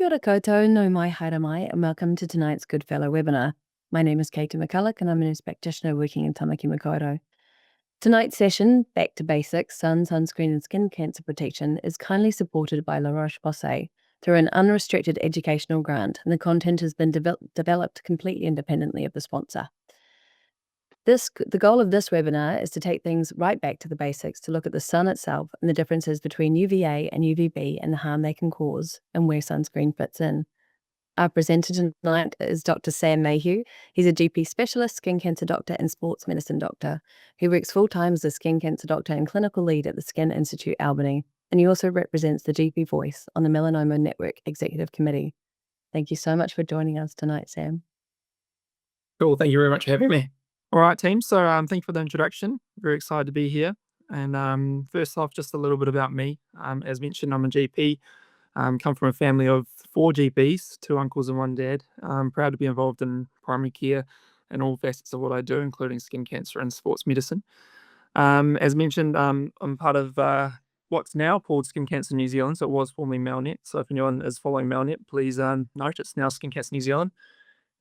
Kia ora koutou, no mai haere mai, and welcome to tonight's Goodfellow webinar. My name is Katie McCulloch, and I'm a nurse practitioner working in Tamaki Makaurau. Tonight's session, Back to Basics, Sunscreen and Skin Cancer Protection, is kindly supported by La Roche-Posay through an unrestricted educational grant, and the content has been developed completely independently of the sponsor. The goal of this webinar is to take things right back to the basics, to look at the sun itself and the differences between UVA and UVB and the harm they can cause and where sunscreen fits in. Our presenter tonight is Dr. Sam Mayhew. He's a GP specialist, skin cancer doctor and sports medicine doctor. He works full-time as a skin cancer doctor and clinical lead at the Skin Institute Albany, and he also represents the GP Voice on the Melanoma Network Executive Committee. Thank you so much for joining us tonight, Sam. Cool. Thank you very much for having me. All right, team. So thank you for the introduction. Very excited to be here. And first off, just a little bit about me. As mentioned, I'm a GP. Come from a family of 4 GPs, 2 uncles and 1 dad. I'm proud to be involved in primary care and all facets of what I do, including skin cancer and sports medicine. As mentioned, I'm part of what's now called Skin Cancer New Zealand. So it was formerly Melnet. So if anyone is following Melnet, please note it's now Skin Cancer New Zealand.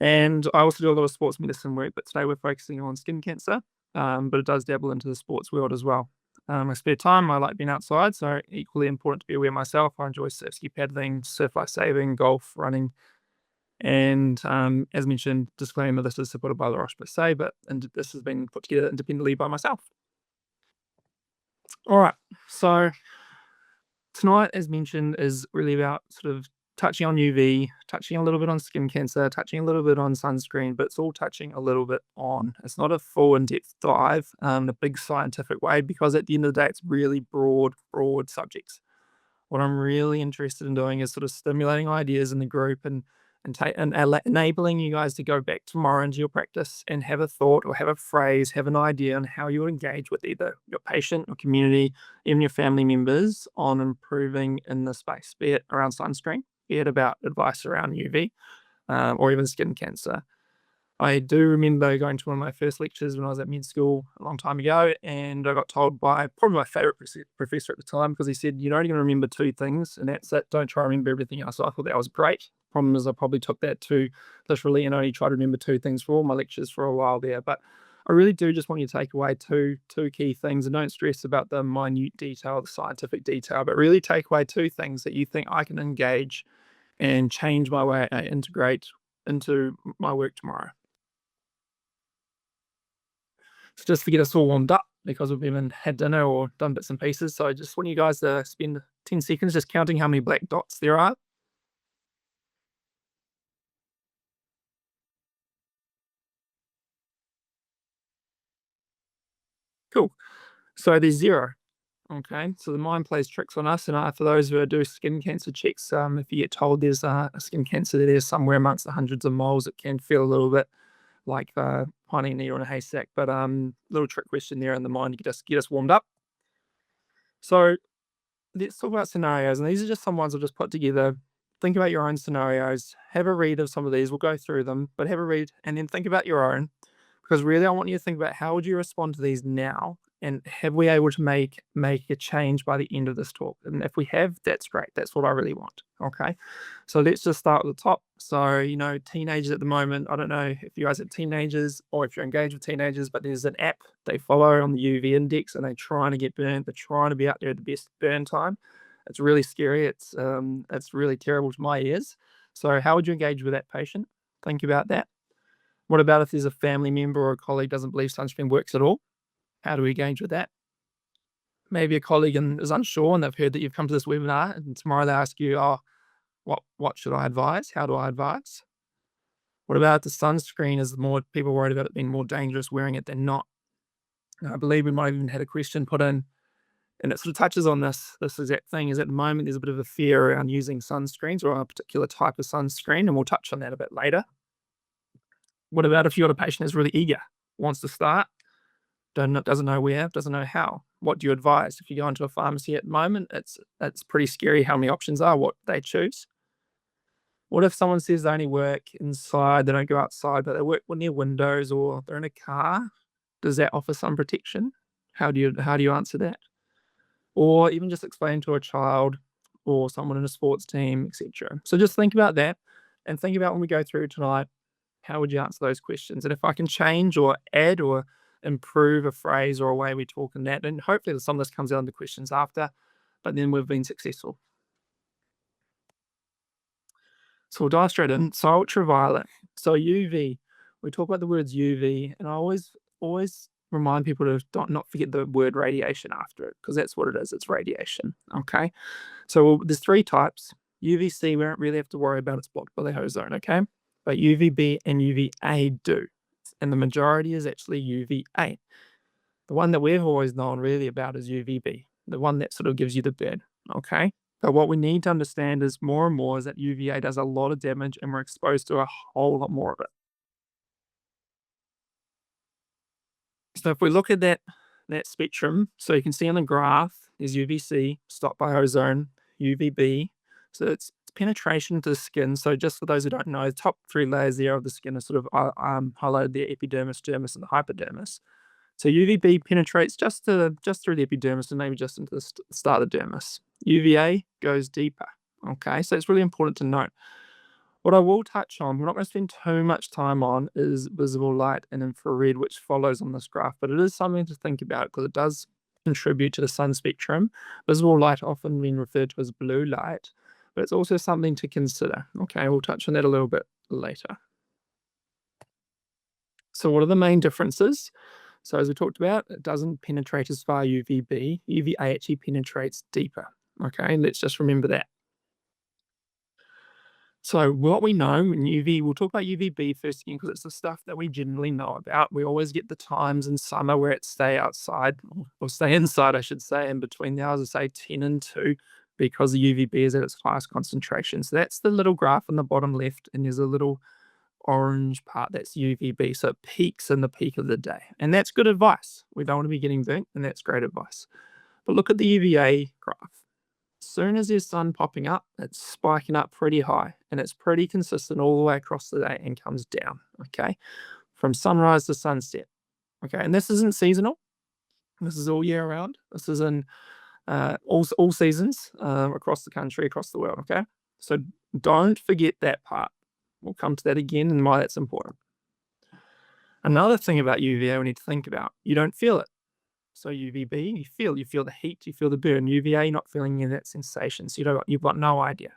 And I also do a lot of sports medicine work, but today we're focusing on skin cancer, but it does dabble into the sports world as well. My spare time, I like being outside, so equally important to be aware myself. I enjoy surf ski paddling, surf lifesaving, golf, running. And as mentioned, disclaimer, this is supported by La Roche-Posay, but this has been put together independently by myself. All right, so tonight, as mentioned, is really about sort of touching on UV, touching a little bit on skin cancer, touching a little bit on sunscreen, but it's all touching a little bit on. It's not a full in-depth dive in a big scientific way, because at the end of the day, it's really broad subjects. What I'm really interested in doing is sort of stimulating ideas in the group and enabling you guys to go back tomorrow into your practice and have a thought or have a phrase, have an idea on how you engage with either your patient or community, even your family members, on improving in the space, be it around sunscreen, be it about advice around UV, or even skin cancer. I do remember going to one of my first lectures when I was at med school a long time ago, and I got told by probably my favourite professor at the time, because he said, "You're only going to remember 2 things, and that's it. Don't try to remember everything else." So I thought that was great. Problem is, I probably took that too literally and only tried to remember 2 things for all my lectures for a while there. But I really do just want you to take away two key things, and don't stress about the minute detail, the scientific detail, but really take away 2 things that you think I can engage and change my way I integrate into my work tomorrow. So just to get us all warmed up, because we've even had dinner or done bits and pieces. So I just want you guys to spend 10 seconds just counting how many black dots there are. Cool. So there's 0. Okay, so the mind plays tricks on us. And for those who do skin cancer checks, if you get told there's a skin cancer that is somewhere amongst the hundreds of moles, it can feel a little bit like finding a needle in a haystack. But little trick question there in the mind to get us warmed up. So let's talk about scenarios, and these are just some ones I've just put together. Think about your own scenarios. Have a read of some of these. We'll go through them, but have a read and then think about your own, because really I want you to think about how would you respond to these now, and have we able to make a change by the end of this talk? And if we have, that's great. That's what I really want. Okay, so let's just start at the top. So teenagers at the moment, I don't know if you guys are teenagers or if you're engaged with teenagers, but there's an app they follow on the UV index, and they're trying to get burnt. They're trying to be out there at the best burn time. It's really scary. It's really terrible to my ears. So how would you engage with that patient? Think about that. What about if there's a family member or a colleague doesn't believe sunscreen works at all? How do we engage with that? Maybe a colleague is unsure, and they've heard that you've come to this webinar, and tomorrow they ask you, "Oh, what should I advise? How do I advise?" What about the sunscreen? Is more people worried about it being more dangerous wearing it than not? I believe we might have even had a question put in, and it sort of touches on this exact thing. Is at the moment there's a bit of a fear around using sunscreens or a particular type of sunscreen, and we'll touch on that a bit later. What about if you've got a patient who's really eager, wants to start, doesn't know where, doesn't know how? What do you advise? If you go into a pharmacy at the moment, it's pretty scary how many options are, what they choose. What if someone says they only work inside, they don't go outside, but they work near windows or they're in a car? Does that offer some protection? How do you answer that? Or even just explain to a child or someone in a sports team, etc. So just think about that and think about when we go through tonight, how would you answer those questions? And if I can change or add or improve a phrase or a way we talk in that, and hopefully some of this comes out in the questions after, but then we've been successful. So we'll dive straight in. So ultraviolet. So UV. We talk about the words UV, and I always remind people to not forget the word radiation after it, because that's what it is. It's radiation. Okay. So there's three types. UVC, we don't really have to worry about. It's blocked by the ozone. Okay. But UVB and UVA do. And the majority is actually UVA. The one that we've always known really about is UVB, the one that sort of gives you the burn. Okay. But what we need to understand is more and more is that UVA does a lot of damage and we're exposed to a whole lot more of it. So if we look at that spectrum, so you can see on the graph, there's UVC, stopped by ozone, UVB. So it's penetration into the skin. So just for those who don't know, the top three layers there of the skin are sort of highlighted there: epidermis, dermis, and the hypodermis. So UVB penetrates just through the epidermis and maybe just into the start of the dermis. UVA goes deeper. Okay, so it's really important to note. What I will touch on, we're not going to spend too much time on, is visible light and infrared, which follows on this graph, but it is something to think about because it does contribute to the sun spectrum. Visible light often being referred to as blue light, but it's also something to consider. Okay, we'll touch on that a little bit later. So what are the main differences? So as we talked about, it doesn't penetrate as far UVB. UVA actually penetrates deeper. Okay, let's just remember that. So what we know in UV, we'll talk about UVB first again because it's the stuff that we generally know about. We always get the times in summer where it stay outside or stay inside, I should say, in between the hours of say 10 and 2 because the UVB is at its highest concentration. So that's the little graph on the bottom left, and there's a little orange part that's UVB. So it peaks in the peak of the day. And that's good advice. We don't want to be getting burnt, and that's great advice. But look at the UVA graph. As soon as there's sun popping up, it's spiking up pretty high and it's pretty consistent all the way across the day and comes down, okay, from sunrise to sunset. Okay, and this isn't seasonal. This is all year round. This is in all seasons across the country, across the world, okay? So don't forget that part. We'll come to that again and why that's important. Another thing about UVA we need to think about, you don't feel it. So UVB, you feel the heat, you feel the burn. UVA, you're not feeling any of that sensation. So you've got no idea.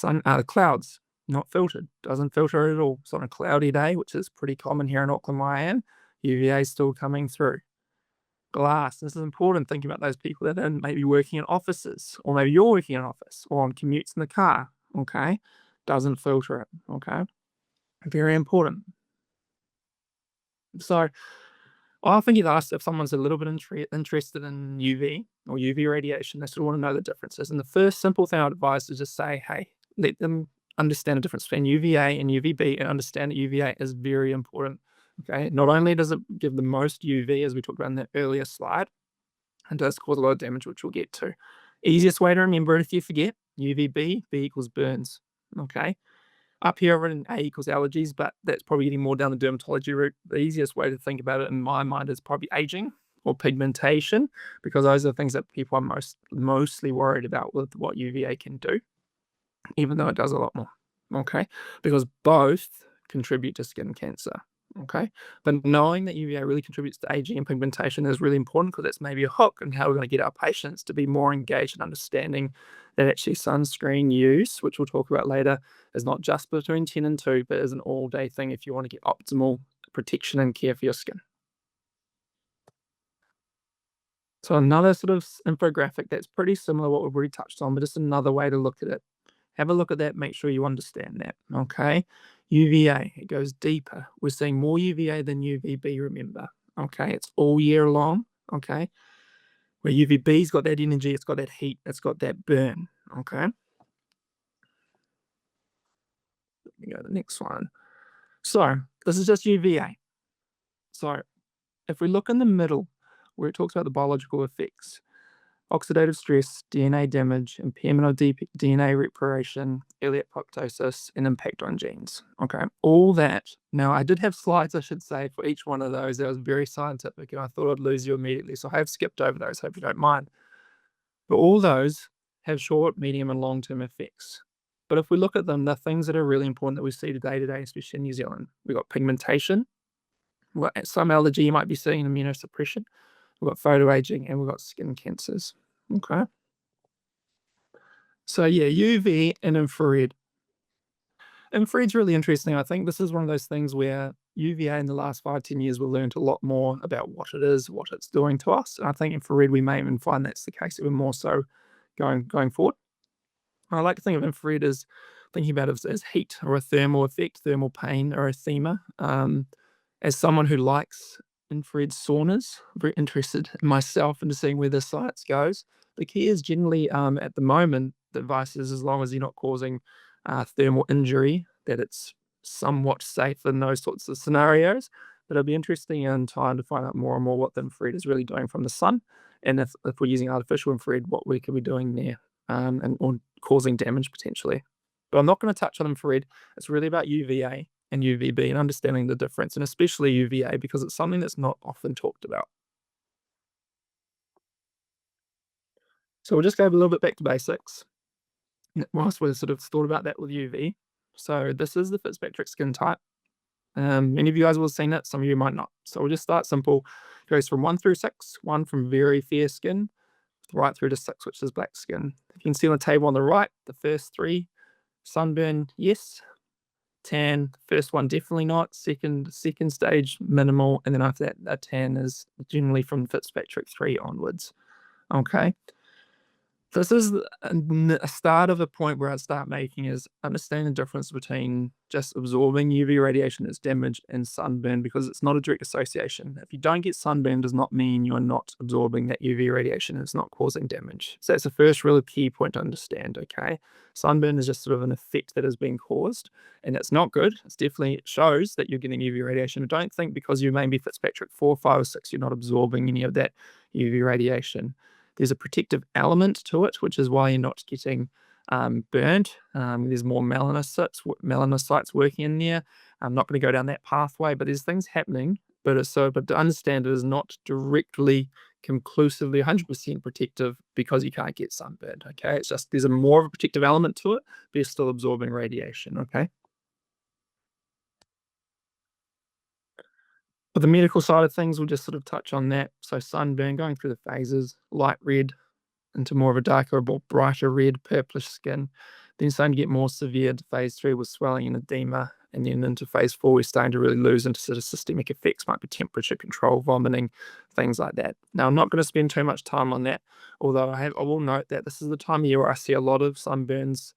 The clouds, not filtered, doesn't filter at all. So on a cloudy day, which is pretty common here in Auckland where I am, UVA is still coming through. Glass, this is important. Think about those people that are maybe working in offices, or maybe you're working in an office, or on commutes in the car, okay? Doesn't filter it, okay? Very important. So I often get asked if someone's a little bit interested in UV or UV radiation, they sort of want to know the differences. And the first simple thing I'd advise is just say, hey, let them understand the difference between UVA and UVB and understand that UVA is very important. Okay, not only does it give the most UV, as we talked about in the earlier slide, it does cause a lot of damage, which we'll get to. Easiest way to remember it if you forget, UVB, B equals burns. Okay, up here I've written A equals allergies, but that's probably getting more down the dermatology route. The easiest way to think about it in my mind is probably aging or pigmentation, because those are the things that people are mostly worried about with what UVA can do, even though it does a lot more. Okay, because both contribute to skin cancer. Okay, but knowing that UVA really contributes to aging and pigmentation is really important because that's maybe a hook in how we're going to get our patients to be more engaged in understanding that actually sunscreen use, which we'll talk about later, is not just between 10 and 2, but is an all-day thing if you want to get optimal protection and care for your skin. So another sort of infographic that's pretty similar to what we've already touched on, but just another way to look at it. Have a look at that, make sure you understand that, okay? UVA, it goes deeper. We're seeing more UVA than UVB, remember, okay? It's all year long, okay? Where UVB's got that energy, it's got that heat, it's got that burn, okay? Let me go to the next one. So, this is just UVA. So, if we look in the middle, where it talks about the biological effects, oxidative stress, DNA damage, impairment of DNA reparation, early apoptosis, and impact on genes. Okay, all that. Now, I did have slides, I should say, for each one of those. That was very scientific, and I thought I'd lose you immediately, so I have skipped over those. Hope you don't mind. But all those have short, medium, and long-term effects. But if we look at them, the things that are really important that we see day to day, especially in New Zealand, we've got pigmentation, we've got some allergy you might be seeing, immunosuppression, we've got photoaging, and we've got skin cancers. Okay. So yeah, UV and infrared. Infrared's really interesting. I think this is one of those things where UVA in the last 5, 10 years, we've learned a lot more about what it is, what it's doing to us. And I think infrared, we may even find that's the case even more so going forward. I like to think of infrared as thinking about it as heat or a thermal effect, thermal pain or erythema. As someone who likes infrared saunas, I'm very interested in myself into seeing where the science goes. The key is generally at the moment, the advice is as long as you're not causing thermal injury, that it's somewhat safe in those sorts of scenarios. But it'll be interesting in time to find out more and more what the infrared is really doing from the sun. And if we're using artificial infrared, what we could be doing there or causing damage potentially. But I'm not going to touch on infrared. It's really about UVA and UVB and understanding the difference, and especially UVA because it's something that's not often talked about. So we'll just go a little bit back to basics whilst we're sort of thought about that with UV. So this is the Fitzpatrick skin type. Many of you guys will have seen it, some of you might not. So we'll just start simple. It goes from 1 through 6, 1 from very fair skin, right through to 6, which is black skin. If you can see on the table on the right, the first 3, sunburn, yes. Tan, first one definitely not. Second stage minimal, and then after that, a tan is generally from Fitzpatrick 3 onwards. Okay. This is a start of a point where I'd start making is understanding the difference between just absorbing UV radiation as damage and sunburn, because it's not a direct association. If you don't get sunburn, does not mean you're not absorbing that UV radiation. It's not causing damage. So that's the first really key point to understand. Okay, sunburn is just sort of an effect that has been caused, and that's not good. It shows that you're getting UV radiation. Don't think because you may be Fitzpatrick 4, 5, or 6, you're not absorbing any of that UV radiation. There's a protective element to it, which is why you're not getting burnt. There's more melanocytes working in there. I'm not going to go down that pathway, but there's things happening. But to understand it is not directly, conclusively 100% protective because you can't get sunburned. Okay, it's just there's more of a protective element to it, but you're still absorbing radiation. Okay. For the medical side of things, we'll just sort of touch on that. So sunburn, going through the phases, light red, into more of a darker, more brighter red, purplish skin. Then starting to get more severe to phase 3 with swelling and edema. And then into phase 4, we're starting to really lose into sort of systemic effects, might be temperature control, vomiting, things like that. Now, I'm not going to spend too much time on that, although I will note that this is the time of year where I see a lot of sunburns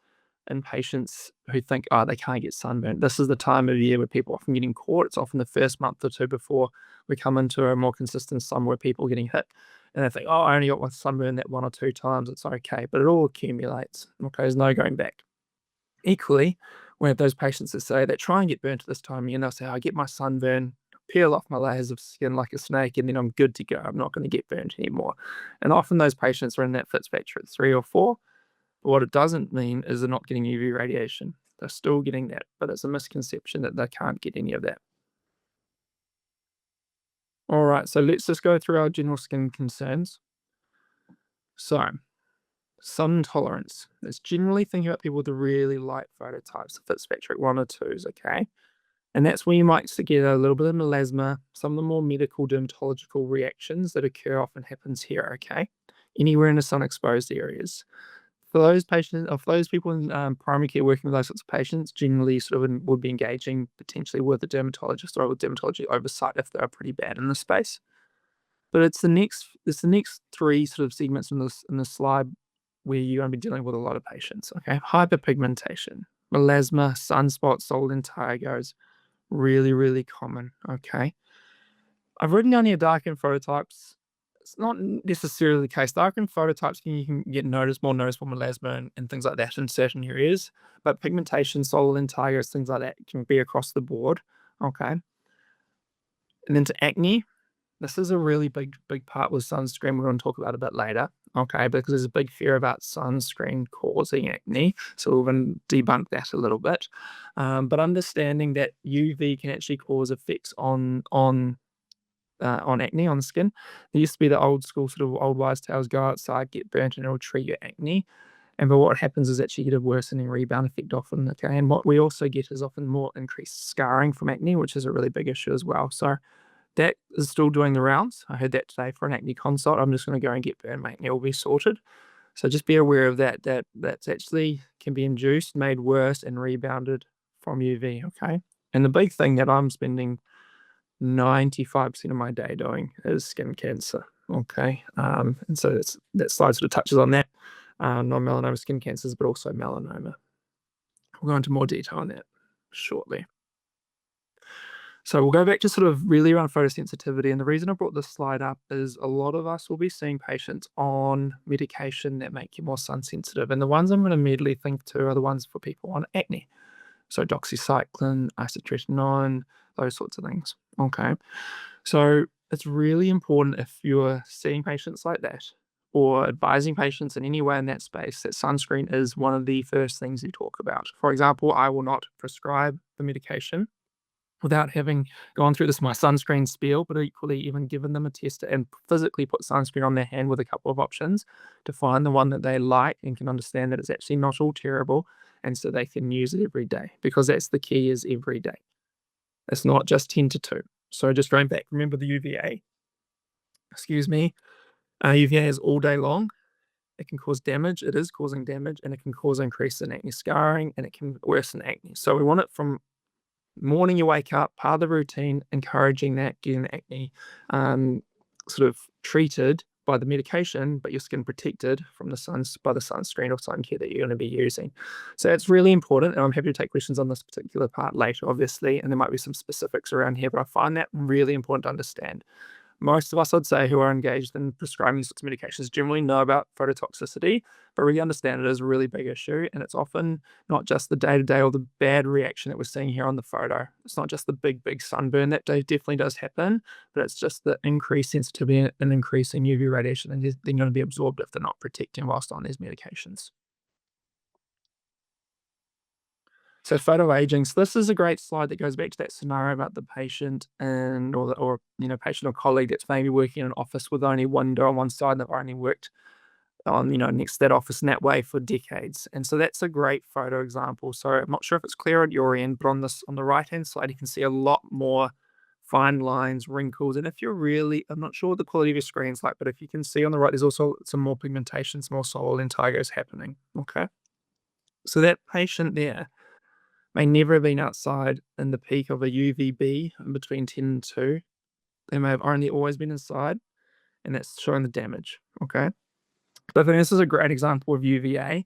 in patients who think, oh, they can't get sunburned. This is the time of year where people are often getting caught. It's often the first month or two before we come into a more consistent summer where people are getting hit. And they think, oh, I only got one sunburn that 1 or 2 times. It's okay. But it all accumulates. Okay, there's no going back. Equally, we have those patients that say they try and get burnt at this time of year, and they'll say, I get my sunburn, peel off my layers of skin like a snake, and then I'm good to go. I'm not going to get burnt anymore. And often those patients are in that Fitzpatrick 3 or 4. But what it doesn't mean is they're not getting UV radiation. They're still getting that, but it's a misconception that they can't get any of that. All right, so let's just go through our general skin concerns. So, sun intolerance. It's generally thinking about people with the really light phototypes, Fitzpatrick 1 or 2s, okay? And that's where you might get a little bit of melasma, some of the more medical dermatological reactions that occur often happens here, okay? Anywhere in the sun exposed areas. For those patients, of those people in primary care working with those sorts of patients, generally sort of would be engaging potentially with a dermatologist or with dermatology oversight if they're pretty bad in this space. But it's the next 3 sort of segments in this slide where you're going to be dealing with a lot of patients. Okay, hyperpigmentation, melasma, sunspots, solar intigos, really, really common. Okay, I've written down here darkened phototypes. It's not necessarily the case. Darkened phototypes you can get more noticeable melasma and things like that in certain areas, but pigmentation, solar intigos, things like that can be across the board. Okay, and then to acne. This is a really big part with sunscreen. We're going to talk about a bit later, okay? Because there's a big fear about sunscreen causing acne, so we're going to debunk that a little bit. But understanding that UV can actually cause effects on acne on the skin. There used to be the old school sort of old wives' tales: go outside, get burnt, and it'll treat your acne. But what happens is that you get a worsening rebound effect often, okay? And what we also get is often more increased scarring from acne, which is a really big issue as well. So that is still doing the rounds. I heard that today for an acne consult. I'm just going to go and get burn. My acne will be sorted. So just be aware of that. That's actually can be induced, made worse, and rebounded from UV. Okay. And the big thing that I'm spending 95% of my day doing is skin cancer. Okay. And so that slide sort of touches on that. Non-melanoma skin cancers, but also melanoma. We'll go into more detail on that shortly. So we'll go back to sort of really around photosensitivity. And the reason I brought this slide up is a lot of us will be seeing patients on medication that make you more sun sensitive. And the ones I'm going to immediately think to are the ones for people on acne. So doxycycline, isotretinoin, those sorts of things. Okay. So it's really important if you're seeing patients like that or advising patients in any way in that space that sunscreen is one of the first things you talk about. For example, I will not prescribe the medication without having gone through this my sunscreen spiel, but equally even given them a test and physically put sunscreen on their hand with a couple of options to find the one that they like and can understand that it's actually not all terrible, and so they can use it every day, because that's the key, is every day. It's not just 10 to 2. So just going back, remember the UVA. Excuse me. UVA is all day long. It can cause damage. It is causing damage, and it can cause increase in acne scarring, and it can worsen acne. So we want it from morning you wake up, part of the routine, encouraging that, getting the acne sort of treated by the medication, but your skin protected from the sun by the sunscreen or sun care that you're going to be using. So it's really important, and I'm happy to take questions on this particular part later, obviously, and there might be some specifics around here, but I find that really important to understand. Most of us, I'd say, who are engaged in prescribing these sorts of medications generally know about phototoxicity, but really understand it is a really big issue. And it's often not just the day-to-day or the bad reaction that we're seeing here on the photo. It's not just the big sunburn. That definitely does happen, but it's just the increased sensitivity and increasing UV radiation, and they're going to be absorbed if they're not protecting whilst on these medications. So photoaging. So this is a great slide that goes back to that scenario about the patient and or patient or colleague that's maybe working in an office with only one window on one side and they've only worked on next to that office in that way for decades. And so that's a great photo example. So I'm not sure if it's clear at your end, but on the right hand side you can see a lot more fine lines, wrinkles. And if you're really, I'm not sure what the quality of your screen's like, but if you can see on the right, there's also some more pigmentation, some more soil integos happening. Okay. So that patient there may never have been outside in the peak of a UVB between 10 and 2. They may have only always been inside, and that's showing the damage, okay? So I think this is a great example of UVA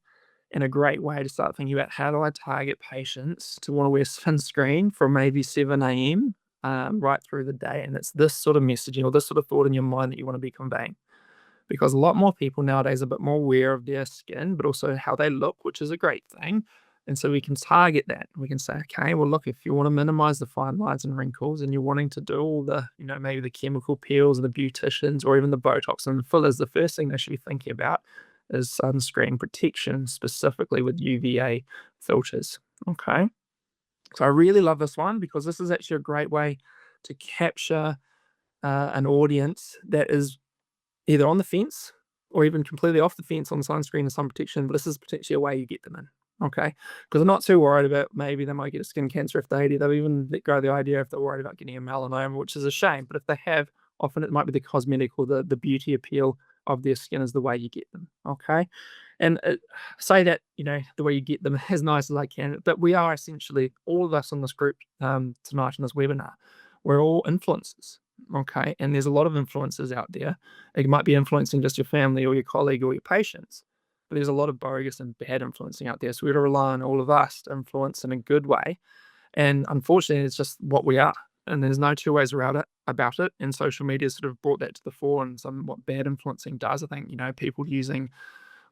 and a great way to start thinking about how do I target patients to wanna wear sunscreen from maybe 7 AM, right through the day, and it's this sort of messaging or this sort of thought in your mind that you wanna be conveying. Because a lot more people nowadays are a bit more aware of their skin, but also how they look, which is a great thing. And so we can target that. We can say, okay, well, look, if you want to minimize the fine lines and wrinkles and you're wanting to do all the, maybe the chemical peels, the beauticians, or even the Botox and the fillers, the first thing they should be thinking about is sunscreen protection, specifically with UVA filters. Okay. So I really love this one because this is actually a great way to capture an audience that is either on the fence or even completely off the fence on sunscreen and sun protection, but this is potentially a way you get them in. Okay. Because I'm not too worried about maybe they might get a skin cancer if they'll even let go of the idea if they're worried about getting a melanoma, which is a shame. But if they have, often it might be the cosmetic or the beauty appeal of their skin is the way you get them. Okay. And say that, the way you get them as nice as I can, but we are essentially, all of us on this group tonight in this webinar, we're all influencers. Okay. And there's a lot of influencers out there. It might be influencing just your family or your colleague or your patients, but there's a lot of bogus and bad influencing out there. So we got to rely on all of us to influence in a good way. And unfortunately, it's just what we are. And there's no two ways around it about it. And social media sort of brought that to the fore and what bad influencing does. I think, people using,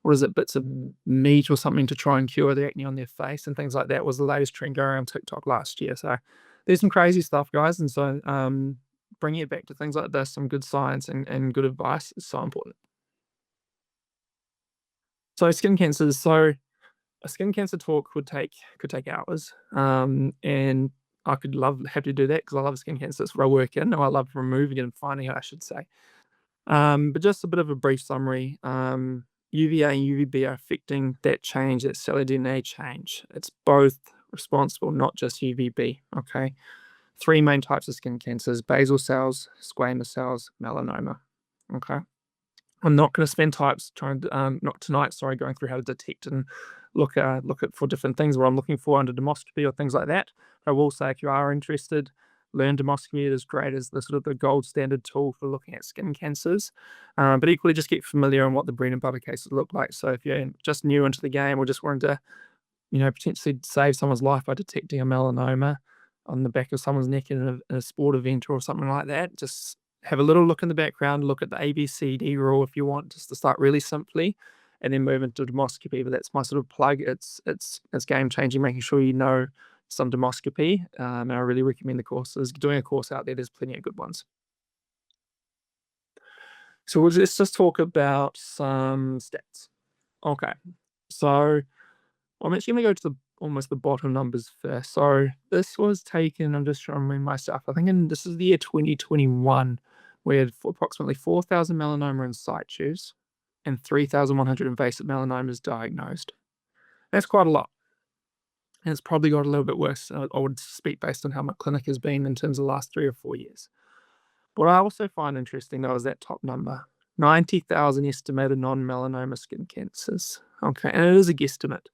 bits of meat or something to try and cure the acne on their face and things like that was the latest trend going around TikTok last year. So there's some crazy stuff, guys. And so bringing it back to things like this, some good science and good advice is so important. So skin cancers. So a skin cancer talk could take hours, and I could happy to do that because I love skin cancer. That's where I work in, or I love removing it and finding it, I should say. But just a bit of a brief summary. UVA and UVB are affecting that change, that cellular DNA change. It's both responsible, not just UVB, okay? Three main types of skin cancers: basal cells, squamous cells, melanoma, okay? I'm not going to spend not tonight, sorry, going through how to detect and look at for different things, what I'm looking for under dermoscopy or things like that. I will say if you are interested, learn dermoscopy. It is great as the sort of the gold standard tool for looking at skin cancers. But equally, just get familiar on what the bread and butter cases look like. So if you're just new into the game or just wanting to, potentially save someone's life by detecting a melanoma on the back of someone's neck in a sport event or something like that, just have a little look in the background, look at the ABCD rule if you want, just to start really simply, and then move into dermoscopy. But that's my sort of plug. It's game changing, making sure you know some dermoscopy, and I really recommend the courses. Doing a course out there, there's plenty of good ones. So let's just talk about some stats. Okay, so I'm actually going to go to almost the bottom numbers first. So this was taken, I'm just trying to remind myself, I think this is the year 2021, we had approximately 4,000 melanoma in situs and 3,100 invasive melanomas diagnosed. That's quite a lot. And it's probably got a little bit worse, I would suspect, based on how my clinic has been in terms of the last 3 or 4 years. What I also find interesting, though, is that top number, 90,000 estimated non-melanoma skin cancers. Okay, and it is a guesstimate.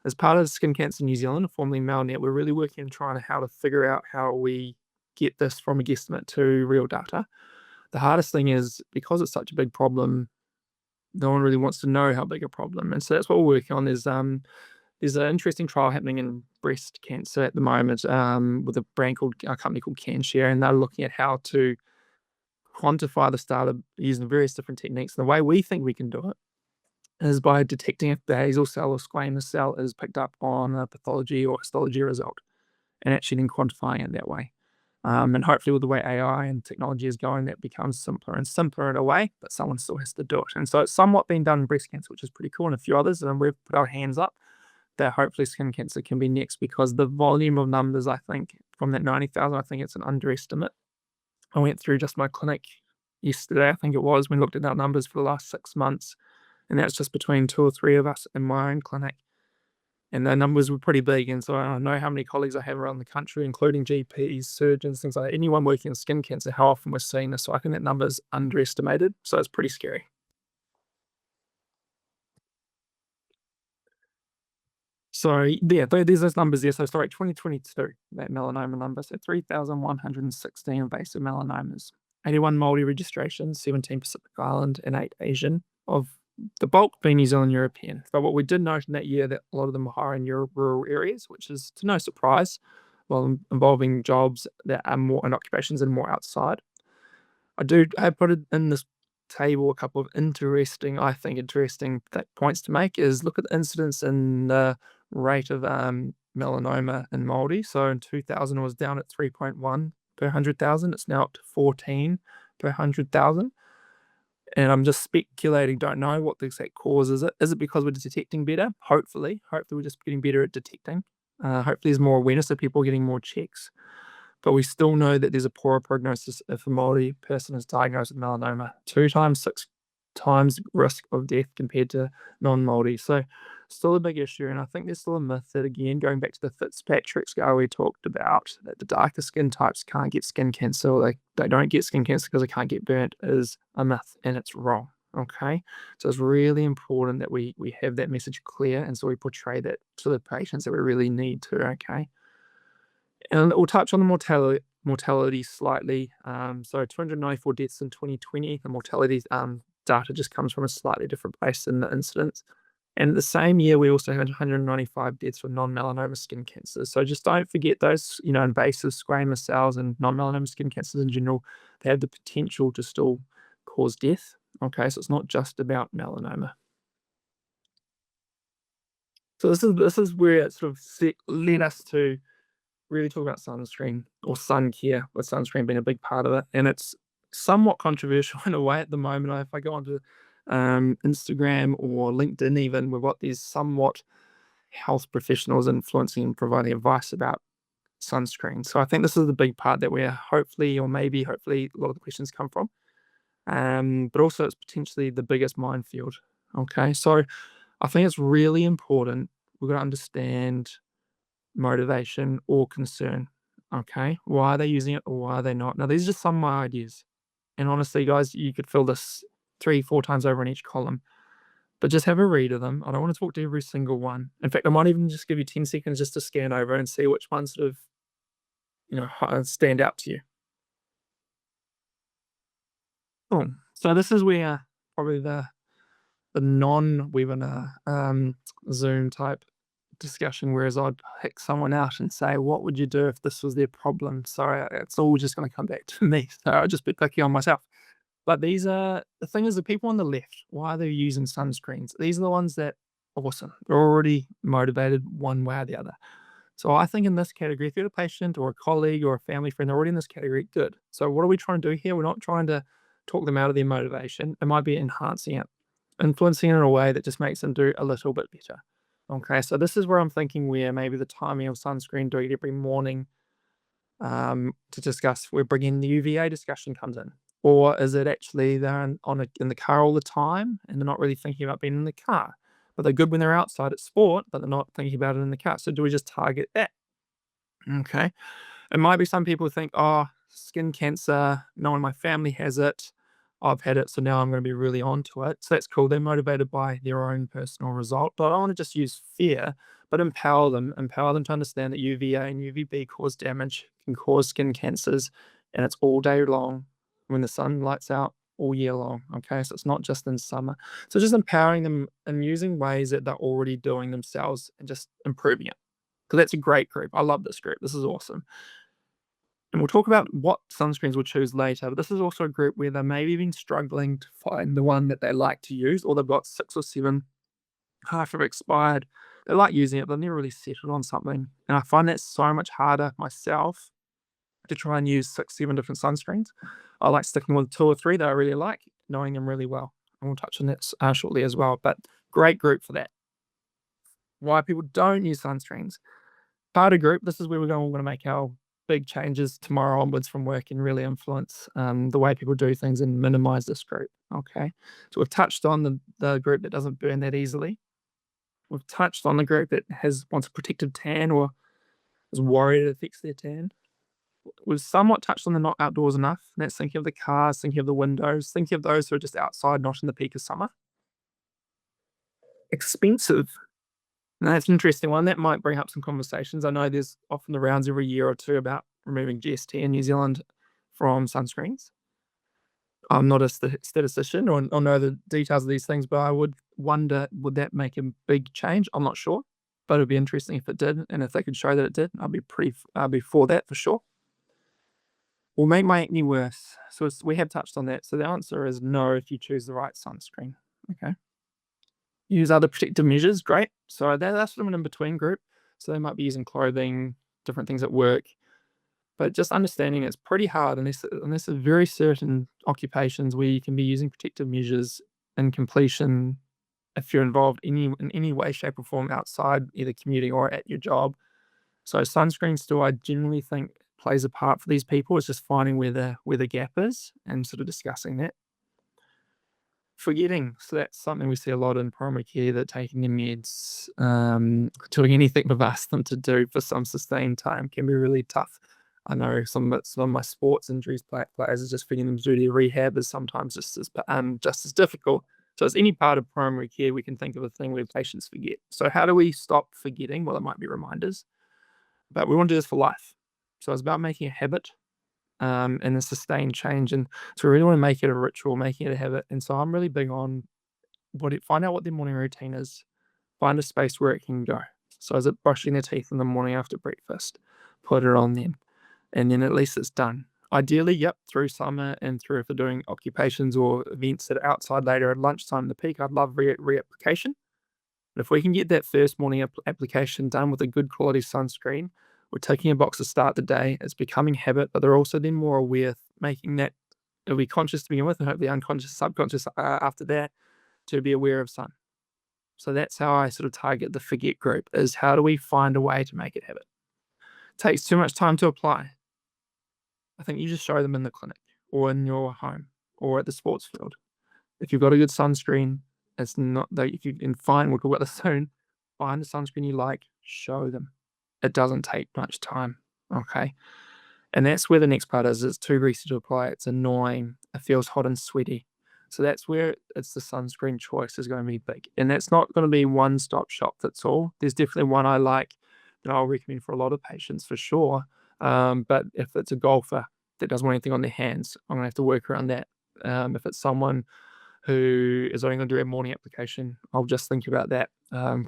As part of Skin Cancer New Zealand, formerly Melnet, we're really working on trying how to figure out how we get this from a guesstimate to real data. The hardest thing is, because it's such a big problem, no one really wants to know how big a problem, and so that's what we're working on. There's an interesting trial happening in breast cancer at the moment, with a company called CanShare, and they're looking at how to quantify the data using various different techniques. And the way we think we can do it is by detecting if the basal cell or squamous cell is picked up on a pathology or histology result, and actually then quantifying it that way. And hopefully with the way AI and technology is going, that becomes simpler and simpler in a way, but someone still has to do it. And so it's somewhat being done in breast cancer, which is pretty cool, and a few others, and we've put our hands up that hopefully skin cancer can be next, because the volume of numbers, I think, from that 90,000, I think it's an underestimate. I went through just my clinic yesterday, I think it was, we looked at our numbers for the last 6 months, and that's just between 2 or 3 of us in my own clinic. And the numbers were pretty big, and so I know how many colleagues I have around the country, including GPs, surgeons, things like that. Anyone working in skin cancer, how often we're seeing this. So I think that number is underestimated, so it's pretty scary. So yeah, there's those numbers there. So sorry, 2022, that melanoma number. So 3,116 invasive melanomas, 81 Māori registrations, 17 Pacific Island, and 8 Asian, of the bulk being New Zealand European. But what we did note in that year, that a lot of them were higher in rural areas, which is to no surprise, well, involving jobs that are more and occupations and more outside. I put it in this table a couple of interesting points to make is look at the incidence and the rate of melanoma in Māori. So in 2000 it was down at 3.1 per 100,000. It's now up to 14 per 100,000. And I'm just speculating, don't know what the exact cause is. Is it because we're detecting better? Hopefully we're just getting better at detecting. Hopefully there's more awareness, so people are getting more checks. But we still know that there's a poorer prognosis if a Māori person is diagnosed with melanoma, 6 times risk of death compared to non-Māori. So still a big issue, and I think there's still a myth that, again, going back to the Fitzpatrick scale we talked about, that the darker skin types can't get skin cancer, or they don't get skin cancer because they can't get burnt, is a myth, and it's wrong. Okay, so it's really important that we have that message clear, and so we portray that to the patients that we really need to. Okay. And we'll touch on the mortality slightly. So 294 deaths in 2020. The mortality data just comes from a slightly different place than the incidence. And the same year, we also had 195 deaths from non-melanoma skin cancers. So just don't forget those, invasive squamous cells and non-melanoma skin cancers in general, they have the potential to still cause death. Okay, so it's not just about melanoma. So this is where it sort of led us to really talk about sunscreen or sun care, with sunscreen being a big part of it. And it's somewhat controversial in a way at the moment. If I go onto Instagram or LinkedIn even, we've got these somewhat health professionals influencing and providing advice about sunscreen. So I think this is the big part that we're hopefully a lot of the questions come from. But also it's potentially the biggest minefield Okay, so I think it's really important we've got to understand motivation or concern. Okay, why are they using it or why are they not? Now, these are just some of my ideas. And honestly, guys, you could fill this 3, 4 times over in each column, but just have a read of them. I don't want to talk to every single one. In fact, I might even just give you 10 seconds just to scan over and see which ones sort of, stand out to you. Cool. So this is where probably the non-webinar, Zoom type discussion, whereas I'd pick someone out and say, "What would you do if this was their problem?" Sorry, it's all just gonna come back to me, so I'll just be picky on myself. But these are the thing is the people on the left, why are they using sunscreens? These are the ones that awesome. They're already motivated one way or the other. So I think in this category, if you're a patient or a colleague or a family friend, they're already in this category, good. So what are we trying to do here? We're not trying to talk them out of their motivation. It might be enhancing it, influencing it in a way that just makes them do a little bit better. Okay, so this is where I'm thinking where maybe the timing of sunscreen, doing it every morning, to discuss where bringing the UVA discussion comes in. Or is it actually they're in the car all the time and they're not really thinking about being in the car? But they're good when they're outside at sport, but they're not thinking about it in the car. So do we just target that? Okay. It might be some people think, oh, skin cancer, no one in my family has it. I've had it, so now I'm going to be really onto it. So that's cool. They're motivated by their own personal result. But I don't want to just use fear, but empower them to understand that UVA and UVB cause damage, can cause skin cancers, and it's all day long when the sun lights out all year long. Okay. So it's not just in summer. So just empowering them and using ways that they're already doing themselves and just improving it. Because that's a great group. I love this group. This is awesome. And we'll talk about what sunscreens we'll choose later, but this is also a group where they maybe been struggling to find the one that they like to use, or they've got 6 or 7, half have expired. They like using it, but they've never really settled on something. And I find that so much harder myself to try and use 6, 7 different sunscreens. I like sticking with 2 or 3 that I really like, knowing them really well. And we'll touch on that shortly as well. But great group for that. Why people don't use sunscreens. Part of group, this is where we're going to make our big changes tomorrow onwards from work and really influence the way people do things and minimize this group. Okay. So we've touched on the group that doesn't burn that easily. We've touched on the group that wants a protective tan or is worried it affects their tan. We've somewhat touched on the not outdoors enough. And that's thinking of the cars, thinking of the windows, thinking of those who are just outside, not in the peak of summer. Expensive. No, that's an interesting one. That might bring up some conversations. I know there's often the rounds every year or two about removing GST in New Zealand from sunscreens. I'm not a statistician or know the details of these things, but I would wonder, would that make a big change? I'm not sure, but it'd be interesting if it did, and if they could show that it did, I'd be for that for sure. Will make my acne worse. So we have touched on that. So the answer is no if you choose the right sunscreen. Okay. Use other protective measures, great. So that's sort of an in-between group. So they might be using clothing, different things at work, but just understanding it's pretty hard unless there's very certain occupations where you can be using protective measures in completion if you're involved in any way, shape, or form outside either commuting or at your job. So sunscreen still, I generally think, plays a part for these people. It's just finding where the gap is and sort of discussing that. Forgetting. So that's something we see a lot in primary care, that taking the meds, doing anything we've asked them to do for some sustained time can be really tough. I know some of my sports injuries, players, is just getting them to do their rehab is sometimes just as difficult. So as any part of primary care, we can think of a thing where patients forget. So how do we stop forgetting? Well, it might be reminders, but we want to do this for life. So it's about making a habit, and a sustained change. And so we really want to make it a ritual, making it a habit. And so I'm really big on find out what their morning routine is, find a space where it can go. So is it brushing their teeth in the morning after breakfast? Put it on them. And then at least it's done. Ideally, yep, through summer and through if they're doing occupations or events that are outside later at lunchtime in the peak, I'd love reapplication. But if we can get that first morning application done with a good quality sunscreen, we're taking a box to start the day. It's becoming habit, but they're also then more aware, making that it'll be conscious to begin with, and hopefully unconscious, subconscious after that, to be aware of sun. So that's how I sort of target the forget group: is how do we find a way to make it habit? Takes too much time to apply. I think you just show them in the clinic or in your home or at the sports field. If you've got a good sunscreen, It's not that if you can find, we'll talk about this soon, find the sunscreen you like, show them. It doesn't take much time, okay? And that's where the next part is. It's too greasy to apply. It's annoying. It feels hot and sweaty. So that's where it's the sunscreen choice is going to be big. And that's not going to be one-stop shop fits all. There's definitely one I like that I'll recommend for a lot of patients for sure. But if it's a golfer that doesn't want anything on their hands, I'm going to have to work around that. If it's someone who is only going to do a morning application, I'll just think about that.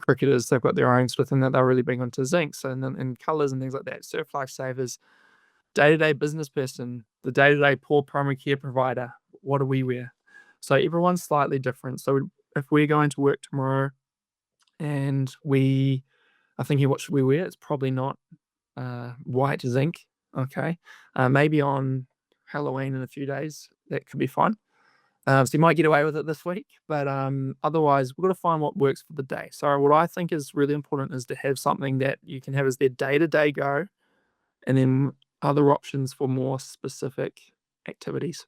Cricketers, they've got their own sort of thing that they're really big onto zincs and colours and things like that. Surf lifesavers, day-to-day business person, the day-to-day poor primary care provider, what do we wear? So everyone's slightly different. So if we're going to work tomorrow and we are thinking what should we wear, it's probably not white zinc, okay? Maybe on Halloween in a few days, that could be fine. So you might get away with it this week, but otherwise we've got to find what works for the day. So what I think is really important is to have something that you can have as their day-to-day go, and then other options for more specific activities.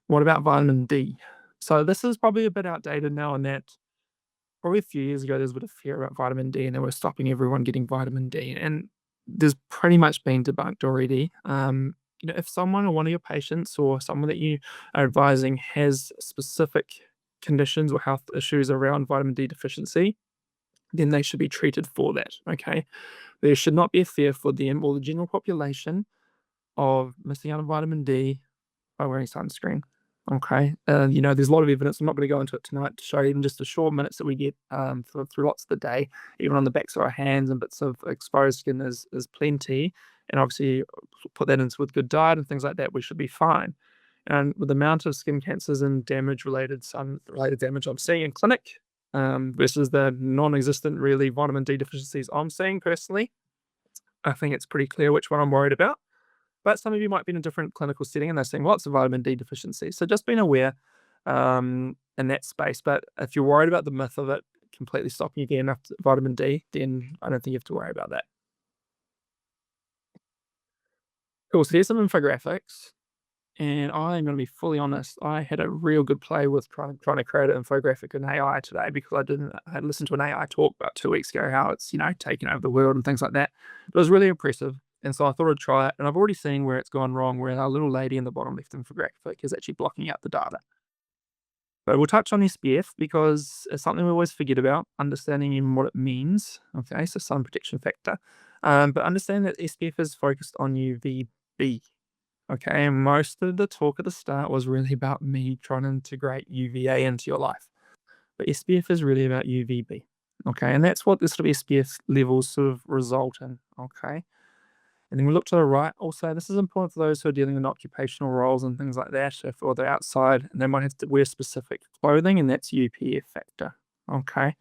What about vitamin D? So this is probably a bit outdated now in that probably a few years ago, there was a bit of fear about vitamin D and they were stopping everyone getting vitamin D. And there's pretty much been debunked already. If someone or one of your patients or someone that you are advising has specific conditions or health issues around vitamin D deficiency, then they should be treated for that. Okay. There should not be a fear for them or the general population of missing out on vitamin D by wearing sunscreen. Okay. There's a lot of evidence. I'm not going to go into it tonight to show even just the short minutes that we get through lots of the day, even on the backs of our hands and bits of exposed skin is plenty. And obviously, put that into with good diet and things like that, we should be fine. And with the amount of skin cancers and sun-related damage I'm seeing in clinic versus the non-existent, really, vitamin D deficiencies I'm seeing personally, I think it's pretty clear which one I'm worried about. But some of you might be in a different clinical setting and they're seeing lots of vitamin D deficiency. So just being aware in that space. But if you're worried about the myth of it completely stopping you getting enough vitamin D, then I don't think you have to worry about that. Cool. So here's some infographics. And I'm going to be fully honest, I had a real good play with trying to create an infographic in AI today because I had listened to an AI talk about 2 weeks ago, how it's, taking over the world and things like that. It was really impressive. And so I thought I'd try it. And I've already seen where it's gone wrong, where our little lady in the bottom left infographic is actually blocking out the data. But we'll touch on SPF because it's something we always forget about, understanding even what it means. Okay, so sun protection factor. But understand that SPF is focused on UVB. Okay, and most of the talk at the start was really about me trying to integrate UVA into your life. But SPF is really about UVB. Okay, and that's what the sort of SPF levels sort of result in. Okay. And then we look to the right. Also, this is important for those who are dealing in occupational roles and things like that. Or they're outside and they might have to wear specific clothing, and that's UPF factor. Okay.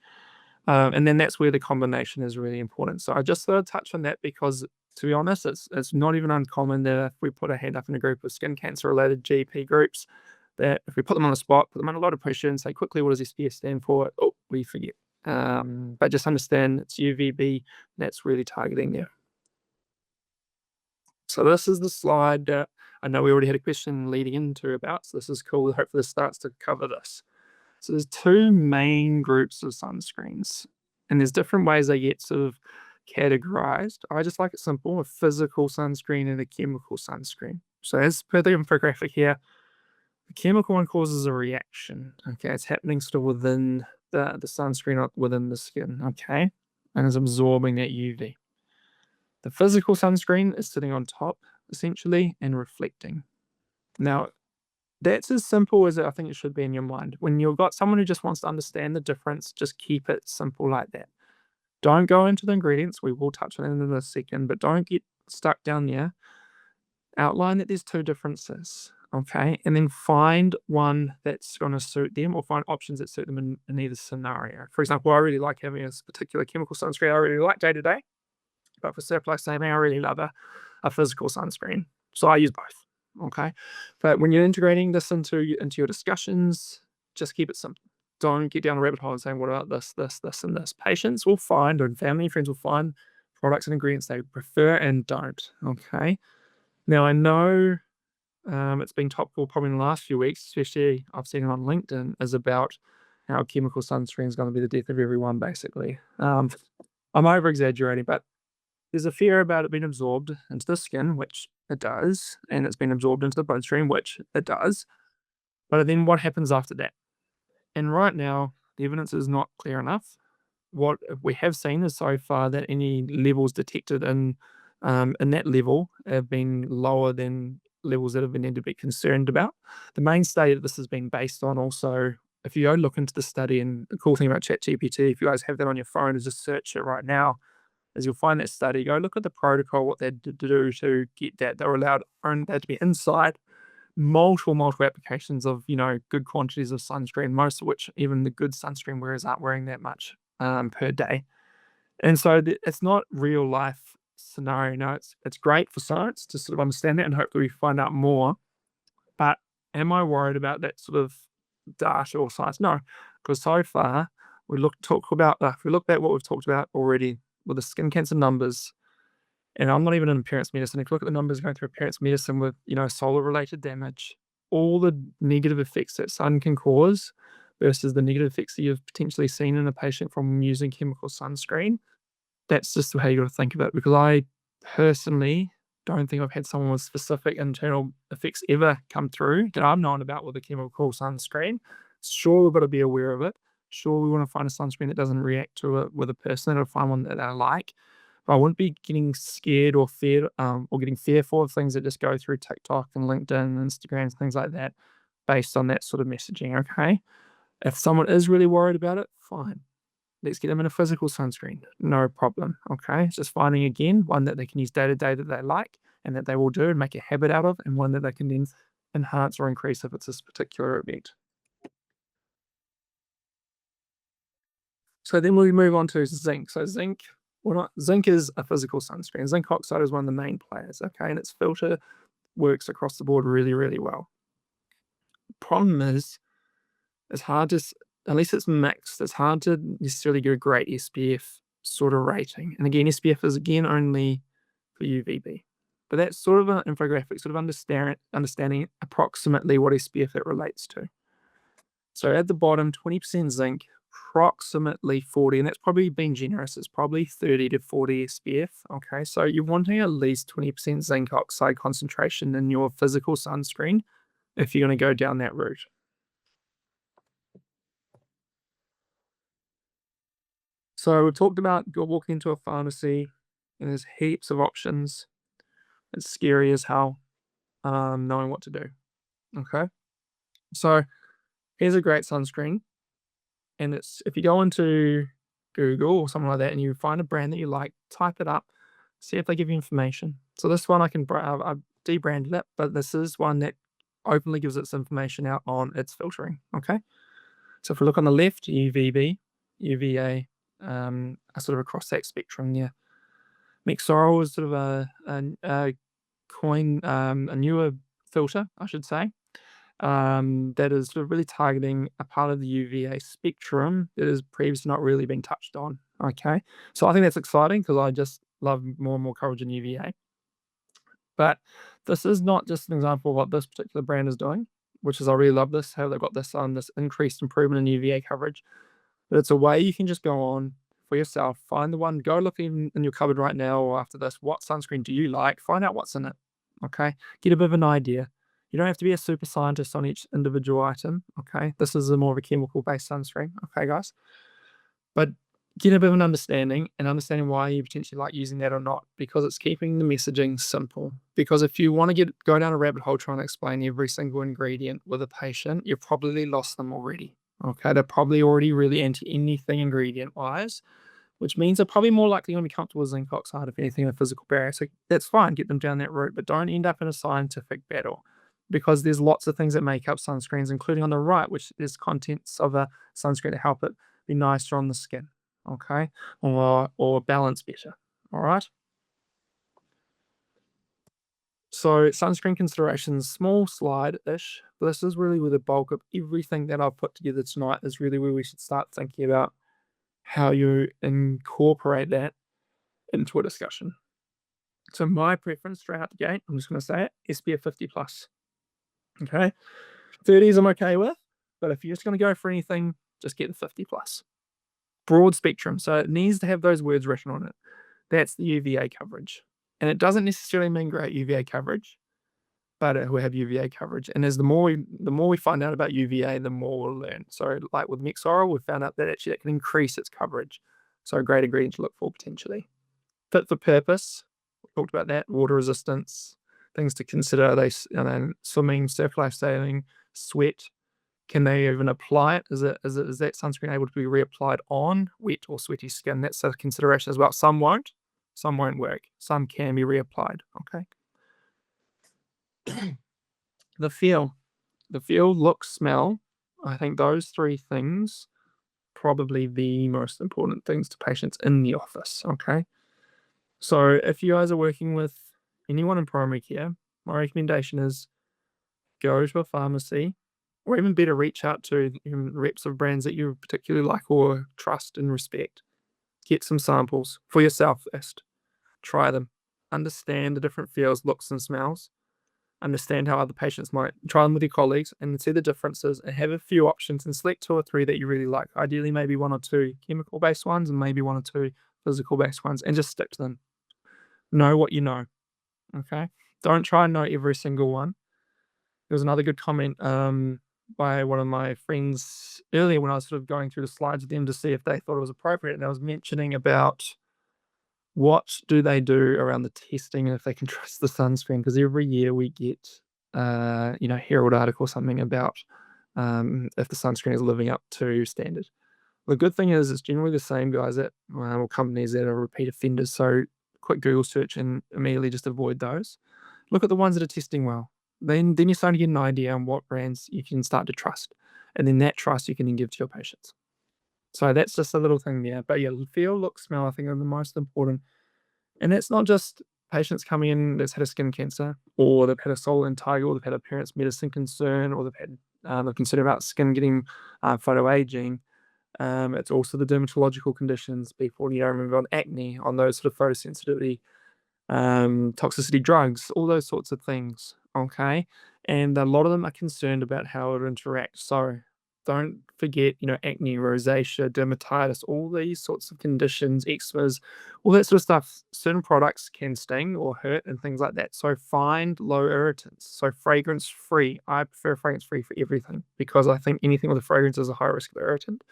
And then that's where the combination is really important. So I just thought I'd touch on that because, to be honest, it's not even uncommon that if we put a hand up in a group of skin cancer related GP groups, that if we put them on the spot, put them under a lot of pressure and say quickly, what does SPF stand for? Oh, we forget. But just understand it's UVB. That's really targeting there. So this is the slide that I know we already had a question leading into about, so this is cool. Hopefully this starts to cover this. So there's two main groups of sunscreens, and there's different ways they get sort of categorized. I just like it simple: a physical sunscreen and a chemical sunscreen. So as per the infographic here, the chemical one causes a reaction. Okay, it's happening sort of within the sunscreen, not within the skin. Okay, and is absorbing that UV. The physical sunscreen is sitting on top, essentially, and reflecting. Now, that's as simple as I think it should be in your mind. When you've got someone who just wants to understand the difference, just keep it simple like that. Don't go into the ingredients. We will touch on it in a second, but don't get stuck down there. Outline that there's two differences, okay? And then find one that's going to suit them, or find options that suit them in either scenario. For example, I really like having a particular chemical sunscreen I really like day to day. But for surf lifesaving, I really love a physical sunscreen. So I use both. Okay. But when you're integrating this into your discussions, just keep it simple. Don't get down a rabbit hole and saying, what about this, and this? Patients will find, and family and friends will find products and ingredients they prefer and don't. Okay. Now I know it's been topical probably in the last few weeks, especially I've seen it on LinkedIn, is about how chemical sunscreen is going to be the death of everyone, basically. I'm over exaggerating, but there's a fear about it being absorbed into the skin, which it does, and it's been absorbed into the bloodstream, which it does. But then what happens after that? And right now, the evidence is not clear enough. What we have seen is so far that any levels detected in that level have been lower than levels that have been need to be concerned about. The main study that this has been based on also, if you go look into the study, and the cool thing about ChatGPT, if you guys have that on your phone, is just search it right now, is you'll find that study. Go look at the protocol, what they did to do to get that. They were allowed only that to be inside multiple applications of, good quantities of sunscreen, most of which even the good sunscreen wearers aren't wearing that much per day. And so it's not real life scenario. No, it's great for science to sort of understand that, and hopefully we find out more. But am I worried about that sort of data or science? No, because so far if we look at what we've talked about already with the skin cancer numbers, and I'm not even in appearance medicine. If you look at the numbers going through appearance medicine with, solar related damage, all the negative effects that sun can cause versus the negative effects that you've potentially seen in a patient from using chemical sunscreen, that's just how you got to think of it. Because I personally don't think I've had someone with specific internal effects ever come through that I've known about with a chemical sunscreen. Sure, we've got to be aware of it. Sure, we want to find a sunscreen that doesn't react to it with a person, or find one that I like. But I wouldn't be getting scared or feared, or getting fearful of things that just go through TikTok and LinkedIn and Instagram and things like that based on that sort of messaging, okay? If someone is really worried about it, fine. Let's get them in a physical sunscreen. No problem, okay? It's just finding, again, one that they can use day to day that they like and that they will do and make a habit out of, and one that they can then enhance or increase if it's this particular event. So then we move on to zinc. So zinc is a physical sunscreen. Zinc oxide is one of the main players, okay? And its filter works across the board really, really well. Problem is, it's hard to, unless it's mixed, it's hard to necessarily get a great SPF sort of rating. And again, SPF is again only for UVB. But that's sort of an infographic, sort of understanding approximately what SPF it relates to. So at the bottom, 20% zinc, approximately 40, and that's probably being generous. It's probably 30 to 40 SPF. Okay, so you're wanting at least 20% zinc oxide concentration in your physical sunscreen if you're going to go down that route. So we've talked about you're walking into a pharmacy and there's heaps of options. It's scary as hell, knowing what to do. Okay, so here's a great sunscreen. And it's, if you go into Google or something like that and you find a brand that you like, type it up, see if they give you information. So this one I've debranded it, but this is one that openly gives its information out on its filtering. Okay. So if we look on the left, UVB, UVA, are sort of across that spectrum there. Mexoral is sort of a newer filter, I should say, that is sort of really targeting a part of the UVA spectrum that has previously not really been touched on. Okay, so I think that's exciting because I just love more and more coverage in UVA. But this is not just an example of what this particular brand is doing, which is, I really love this, how they've got this this increased improvement in UVA coverage. But it's a way you can just go on for yourself, find the one, go look in your cupboard right now or after this, what sunscreen do you like, find out what's in it. Okay, get a bit of an idea. You don't have to be a super scientist on each individual item, okay? This is a more of a chemical-based sunscreen, okay, guys? But get a bit of an understanding and understanding why you potentially like using that or not, because it's keeping the messaging simple. Because if you want to go down a rabbit hole trying to explain every single ingredient with a patient, you've probably lost them already, okay? They're probably already really anti anything ingredient-wise, which means they're probably more likely going to be comfortable with zinc oxide, if anything, a physical barrier. So that's fine, get them down that route, but don't end up in a scientific battle, because there's lots of things that make up sunscreens, including on the right, which is contents of a sunscreen to help it be nicer on the skin, okay, or balance better. All right. So sunscreen considerations, small slide-ish, but this is really where the bulk of everything that I've put together tonight is really where we should start thinking about how you incorporate that into a discussion. So my preference straight out the gate, I'm just going to say it, SPF 50 plus. Okay. 30s I'm okay with, but if you're just going to go for anything, just get the 50 plus. Broad spectrum. So it needs to have those words written on it. That's the UVA coverage. And it doesn't necessarily mean great UVA coverage, but it will have UVA coverage. And as the more we find out about UVA, the more we'll learn. So like with Mexoral, we've found out that actually it can increase its coverage. So a great ingredient to look for potentially. Fit for purpose. We talked about that. Water resistance. Things to consider. Are they swimming, surf life saving, sweat? Can they even apply it? Is that sunscreen able to be reapplied on wet or sweaty skin? That's a consideration as well. Some won't. Some won't work. Some can be reapplied. Okay. The feel, look, smell. I think those three things probably the most important things to patients in the office. Okay. So if you guys are working with anyone in primary care, my recommendation is go to a pharmacy, or even better, reach out to reps of brands that you particularly like or trust and respect. Get some samples for yourself first. Try them. Understand the different feels, looks, and smells. Understand how other patients might try them with your colleagues and see the differences and have a few options and select 2 or 3 that you really like. Ideally, maybe 1 or 2 chemical-based ones and maybe 1 or 2 physical-based ones, and just stick to them. Know what you know. Okay? Don't try and know every single one. There was another good comment by one of my friends earlier when I was sort of going through the slides with them to see if they thought it was appropriate, and I was mentioning about what do they do around the testing and if they can trust the sunscreen, because every year we get Herald article or something about if the sunscreen is living up to standard. The good thing is it's generally the same guys that or companies that are repeat offenders, so quick Google search and immediately just avoid those. Look at the ones that are testing well. Then you're starting to get an idea on what brands you can start to trust, and then that trust you can then give to your patients. So that's just a little thing there. But yeah, feel, look, smell, I think are the most important. And it's not just patients coming in that's had a skin cancer, or they've had a solar and tiger, or they've had a parent's medicine concern, or they've had a concern about skin getting photoaging. It's also the dermatological conditions, people, remember on acne, on those sort of photosensitivity, toxicity drugs, all those sorts of things. Okay. And a lot of them are concerned about how it interacts. So don't forget, acne, rosacea, dermatitis, all these sorts of conditions, eczemas, all that sort of stuff. Certain products can sting or hurt and things like that. So find low irritants. So fragrance free. I prefer fragrance free for everything because I think anything with a fragrance is a high risk of irritant.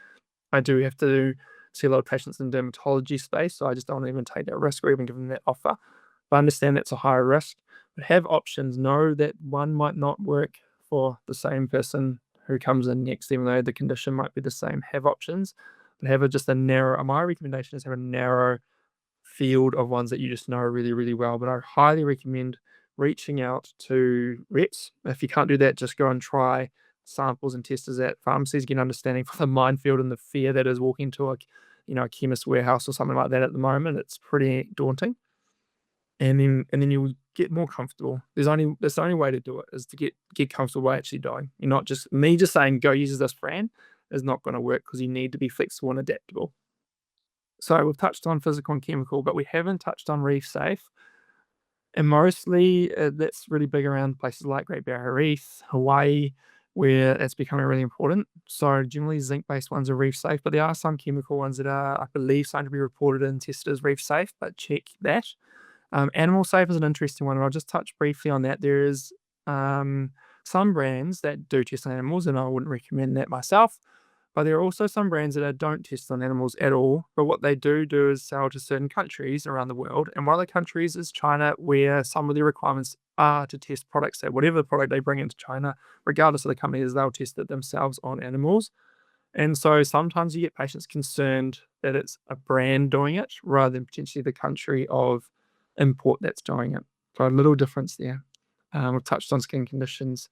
I do have to see a lot of patients in dermatology space, so I just don't even take that risk or even give them that offer. But I understand that's a higher risk. But have options. Know that one might not work for the same person who comes in next, even though the condition might be the same. Have options, but have just a narrow. My recommendation is have a narrow field of ones that you just know really, really well. But I highly recommend reaching out to reps. If you can't do that, just go and try samples and testers at pharmacies, get an understanding for the minefield and the fear that is walking to a chemist warehouse or something like that at the moment. It's pretty daunting. And then you'll get more comfortable. That's the only way to do it is to get comfortable by actually doing. You're not just saying go use this brand is not going to work because you need to be flexible and adaptable. So we've touched on physical and chemical, but we haven't touched on reef safe. And mostly that's really big around places like Great Barrier Reef, Hawaii, where it's becoming really important. So generally zinc-based ones are reef safe, but there are some chemical ones that are, I believe, starting to be reported and tested as reef safe, but check that. Animal safe is an interesting one, and I'll just touch briefly on that. There is some brands that do test on animals, and I wouldn't recommend that myself. But there are also some brands that don't test on animals at all. But what they do is sell to certain countries around the world. And one of the countries is China, where some of the requirements are to test products that whatever product they bring into China, regardless of the company, is they'll test it themselves on animals. And so sometimes you get patients concerned that it's a brand doing it rather than potentially the country of import that's doing it. So a little difference there. We've touched on skin conditions,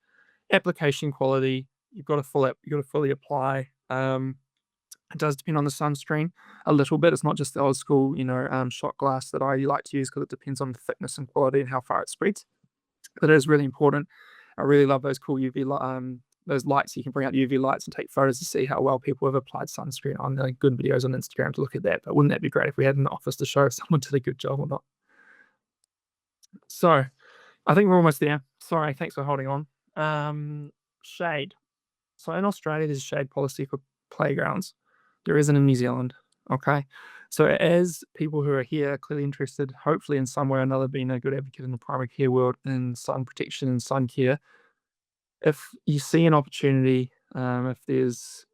application quality. You've got to fully apply. It does depend on the sunscreen a little bit. It's not just the old school, shot glass that I like to use because it depends on the thickness and quality and how far it spreads. But it is really important. I really love those cool those lights. You can bring out UV lights and take photos to see how well people have applied sunscreen on the good videos on Instagram to look at that. But wouldn't that be great if we had an office to show if someone did a good job or not? So I think we're almost there. Sorry, thanks for holding on. Shade. So in Australia, there's a shade policy for playgrounds. There isn't in New Zealand. Okay. So as people who are here clearly interested, hopefully in some way or another, being a good advocate in the primary care world in sun protection and sun care, if you see an opportunity, if there's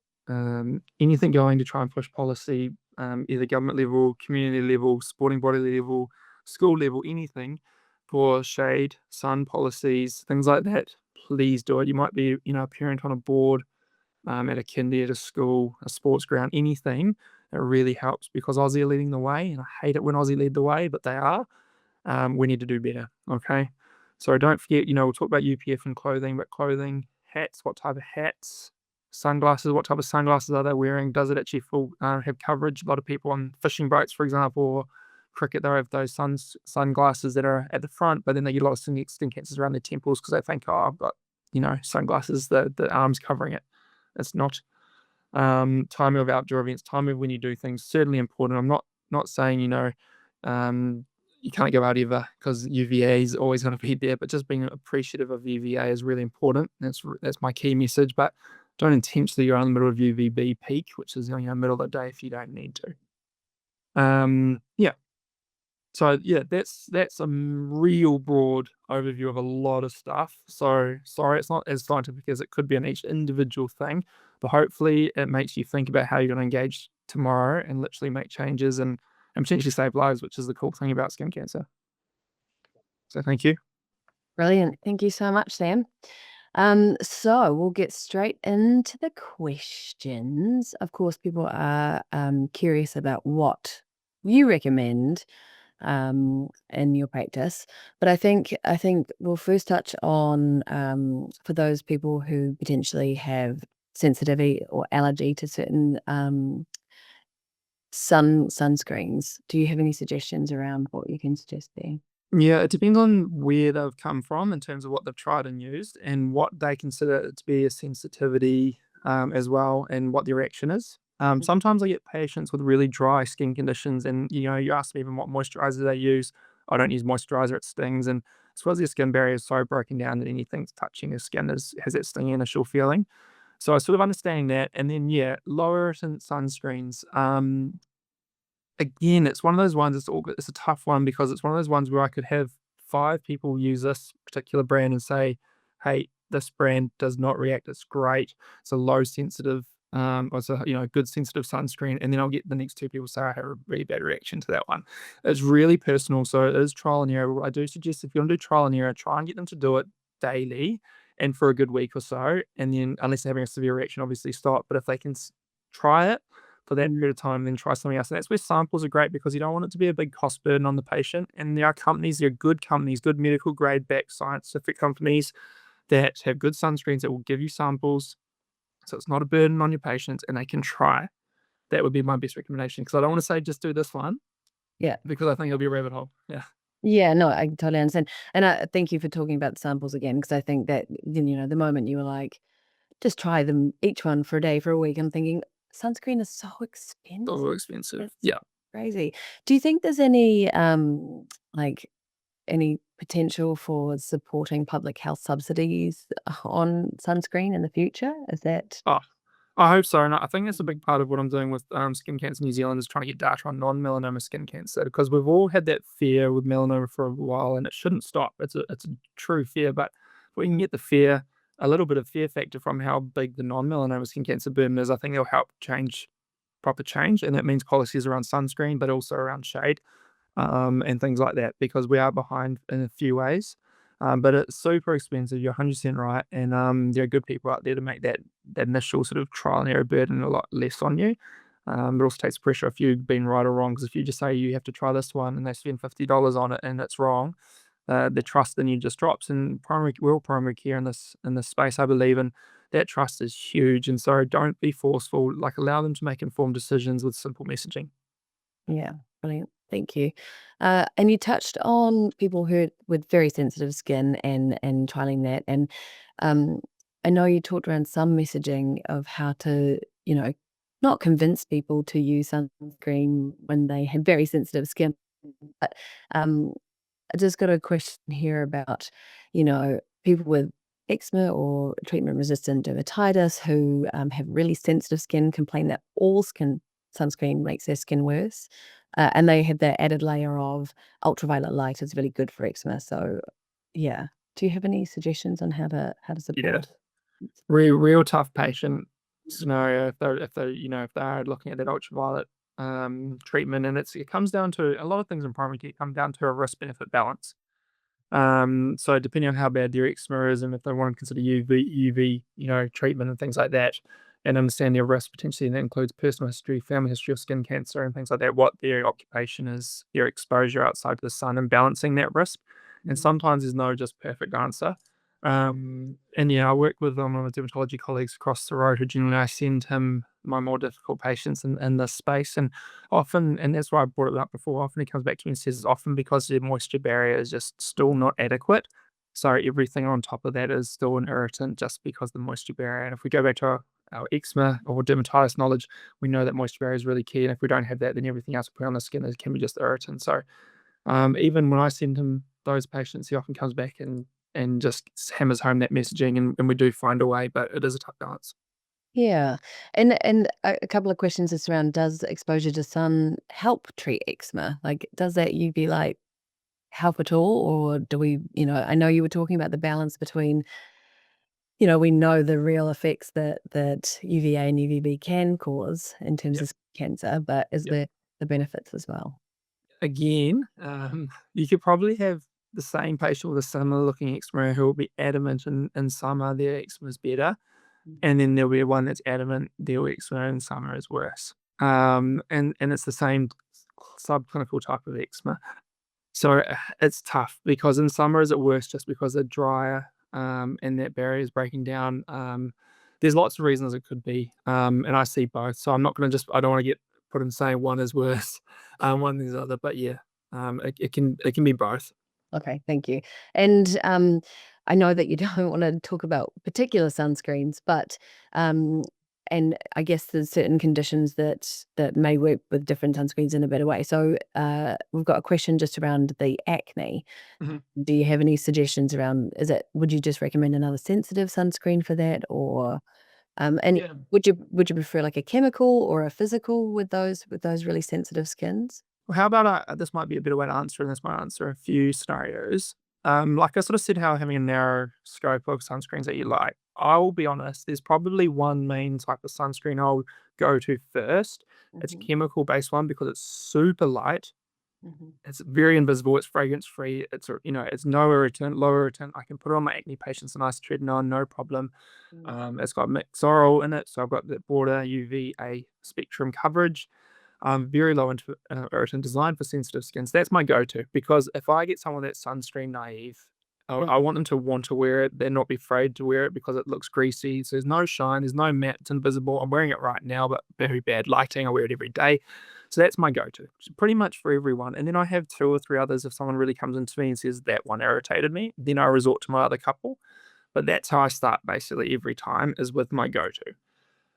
anything going to try and push policy, either government level, community level, sporting body level, school level, anything for shade, sun policies, things like that, please do it. You might be, a parent on a board, at a kindy, at a school, a sports ground, anything. It really helps because Aussie are leading the way, and I hate it when Aussie lead the way, but they are. We need to do better. Okay. So don't forget, we'll talk about UPF and clothing, but clothing, hats, what type of hats, sunglasses, what type of sunglasses are they wearing? Does it actually have coverage? A lot of people on fishing boats, for example, or cricket, they have those sunglasses that are at the front, but then they get a lot of skin cancers around their temples because they think, oh, I've got, sunglasses, the arms covering it. It's not. Timing of outdoor events, timing of when you do things, certainly important. I'm not saying, you can't go out ever because UVA is always going to be there, but just being appreciative of UVA is really important. That's my key message. But don't intentionally go in the middle of UVB peak, which is middle of the day if you don't need to. Yeah. So yeah, that's a real broad overview of a lot of stuff. So sorry, it's not as scientific as it could be on each individual thing, but hopefully it makes you think about how you're going to engage tomorrow and literally make changes and potentially save lives, which is the cool thing about skin cancer. So thank you. Brilliant. Thank you so much, Sam. So we'll get straight into the questions. Of course, people are curious about what you recommend in your practice, but I think we'll first touch on for those people who potentially have sensitivity or allergy to certain sunscreens. Do you have any suggestions around what you can suggest there? Yeah, it depends on where they've come from in terms of what they've tried and used and what they consider to be a sensitivity, as well, and what the reaction is. Sometimes I get patients with really dry skin conditions, and you ask me even what moisturizer they use. I don't use moisturizer; it stings, and it's because their skin barrier is so broken down that anything touching their skin has that stinging initial feeling. So I sort of understand that, and then yeah, lower tint sunscreens. Again, it's one of those ones, it's a tough one because it's one of those ones where I could have 5 people use this particular brand and say, "Hey, this brand does not react, it's great. It's a low sensitive, or it's a, good sensitive sunscreen," and then I'll get the next 2 people say, "I have a really bad reaction to that one." It's really personal, so it is trial and error. What I do suggest, if you want to do trial and error, try and get them to do it daily and for a good week or so, and then unless they're having a severe reaction, obviously stop, but if they can try it for that period of time, then try something else. And that's where samples are great because you don't want it to be a big cost burden on the patient. And there are good companies, good medical grade backed scientific companies that have good sunscreens that will give you samples. So it's not a burden on your patients and they can try. That would be my best recommendation because I don't want to say just do this one Yeah. because I think it'll be a rabbit hole. Yeah. Yeah, no, I totally understand. And I thank you for talking about the samples again, because I think that, the moment you were like, just try them each one for a day, for a week, I'm thinking sunscreen is so expensive. So expensive. It's Yeah. crazy. Do you think there's any, like, any potential for supporting public health subsidies on sunscreen in the future? Is that Oh, I hope so, and I think that's a big part of what I'm doing with, Skin Cancer New Zealand is trying to get data on non-melanoma skin cancer because we've all had that fear with melanoma for a while, and it shouldn't stop. It's a true fear, but if we can get the fear a little bit of fear factor from how big the non-melanoma skin cancer burden is, I think it'll help proper change, and that means policies around sunscreen, but also around shade, and things like that because we are behind in a few ways. But it's super expensive. You're 100% right, and there are good people out there to make that initial sort of trial and error burden a lot less on you. It also takes pressure if you've been right or wrong. Because if you just say you have to try this one and they spend $50 on it and it's wrong, the trust in you just drops. And we're all primary care in this space, I believe, and that trust is huge. And so don't be forceful. Like allow them to make informed decisions with simple messaging. Yeah, brilliant. Thank you. And you touched on people who with very sensitive skin and trialing that. And um, I know you talked around some messaging of how to, not convince people to use sunscreen when they have very sensitive skin. But I just got a question here about, people with eczema or treatment-resistant dermatitis who have really sensitive skin complain that all skin sunscreen makes their skin worse, and they have that added layer of ultraviolet light is really good for eczema. So, yeah. Do you have any suggestions on how to Yeah. support? Real tough patient scenario if they're if they are looking at that ultraviolet treatment, and it comes down to a lot of things in primary care come down to a risk benefit balance. So depending on how bad their eczema is and if they want to consider UV, treatment and things like that, and understand their risk potentially, and that includes personal history, family history of skin cancer and things like that, what their occupation is, their exposure outside the sun, and balancing that risk. And Mhm. sometimes there's no just perfect answer. And yeah, I work with one of my dermatology colleagues across the road who generally I send him my more difficult patients in this space. And often, and that's why I brought it up before, often he comes back to me and says it's often because the moisture barrier is just still not adequate. So everything on top of that is still an irritant just because the moisture barrier. And if we go back to our eczema or dermatitis knowledge, we know that moisture barrier is really key. And if we don't have that, then everything else we put on the skin can be just irritant. So even when I send him those patients, he often comes back and just hammers home that messaging, and we do find a way, but it is a tough dance. Yeah. And a couple of questions just around, does exposure to sun help treat eczema? Like, does that UV light help at all? Or do we, I know you were talking about the balance between, we know the real effects that UVA and UVB can cause in terms Yep. of cancer, but is Yep. there the benefits as well? Again, you could probably have the same patient with a similar looking eczema who will be adamant in summer their eczema is better, Mhm. and then there'll be one that's adamant their eczema in summer is worse. And it's the same subclinical type of eczema. So it's tough because in summer is it worse just because they're drier, and that barrier is breaking down. There's lots of reasons it could be, and I see both. So I'm not going to just I don't want to get put in saying one is worse, one is the other. But yeah, it can be both. Okay, thank you. And I know that you don't want to talk about particular sunscreens, but um, and I guess there's certain conditions that may work with different sunscreens in a better way. So we've got a question just around the acne. Mhm. Do you have any suggestions around? Would you just recommend another sensitive sunscreen for that, or and Yeah. would you prefer like a chemical or a physical with those really sensitive skins? Well, how about this might be a better way to answer, and this might answer a few scenarios. Like I sort of said, how having a narrow scope of sunscreens that you like. I will be honest, there's probably one main type of sunscreen I'll go to first. It's a Hmm. chemical based one because it's super light. Hmm. It's very invisible. It's fragrance free. It's no irritant, low irritant. I can put it on my acne patients, a nice tretinoin, no problem. It's got Mixoryl in it, so I've got the broader UVA spectrum coverage. Very low irritant design for sensitive skins. That's my go-to because if I get someone that's sunscreen naive, I want them to want to wear it. They're not be afraid to wear it because it looks greasy. So there's no shine, there's no matte, it's invisible. I'm wearing it right now, but very bad lighting. I wear it every day. So that's my go-to. Pretty much for everyone. And then I have two or three others. If someone really comes into me and says that one irritated me, then I resort to my other couple. But that's how I start basically every time is with my go-to.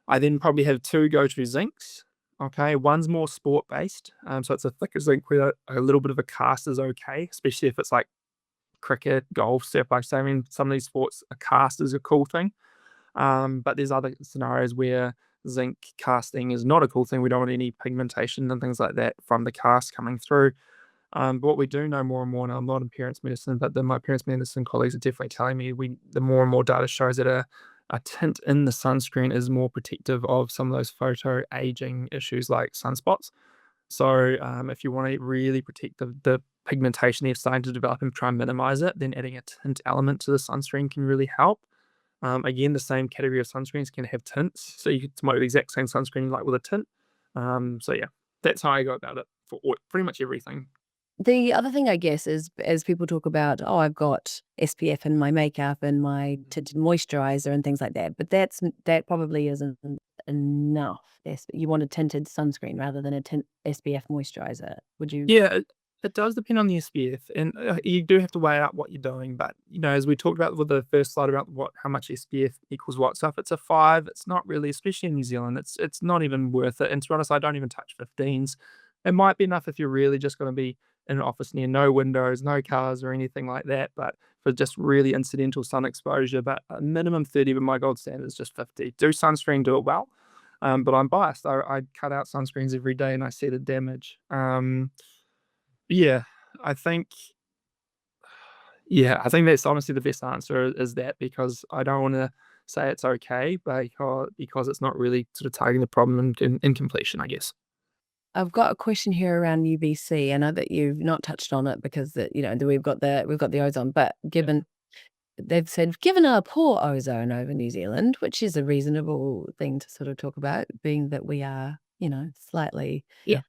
I then probably have two go-to zincs. Okay, one's more sport based, so it's a thicker zinc where a little bit of a cast is okay, especially if it's like cricket, golf, surf. Like I mean, some of these sports, a cast is a cool thing. But there's other scenarios where zinc casting is not a cool thing. We don't want any pigmentation and things like that from the cast coming through. But what we do know more and more, and I'm not in parents medicine, but then my parents medicine colleagues are definitely telling me the more and more data shows that a tint in the sunscreen is more protective of some of those photo aging issues like sunspots. So if you want to really protect the pigmentation they're starting to develop and try and minimize it, then adding a tint element to the sunscreen can really help. Again, the same category of sunscreens can have tints, so you can smoke the exact same sunscreen like with a tint. So yeah, that's how I go about it for pretty much everything. The other thing, I guess, is as people talk about, "Oh, I've got SPF in my makeup and my tinted moisturizer and things like that," but that probably isn't enough. You want a tinted sunscreen rather than a tint SPF moisturizer. Would you? Yeah, it does depend on the SPF, and you do have to weigh out what you're doing. But as we talked about with the first slide about how much SPF equals what. So if it's a 5, it's not really, especially in New Zealand, it's not even worth it. And to be honest, I don't even touch 15s. It might be enough if you're really just going to be in an office near no windows, no cars or anything like that, but for just really incidental sun exposure. But a minimum 30, but my gold standard is just 50. Do sunscreen, do it well. But I'm biased. I cut out sunscreens every day and I see the damage. Yeah, I think yeah, I think that's honestly the best answer is that, because I don't wanna say it's okay, because it's not really sort of targeting the problem in completion, I guess. I've got a question here around UVC. I know that you've not touched on it because we've got the ozone, but Yeah. given they've said, given our poor ozone over New Zealand, which is a reasonable thing to sort of talk about, being that we are, slightly Yeah.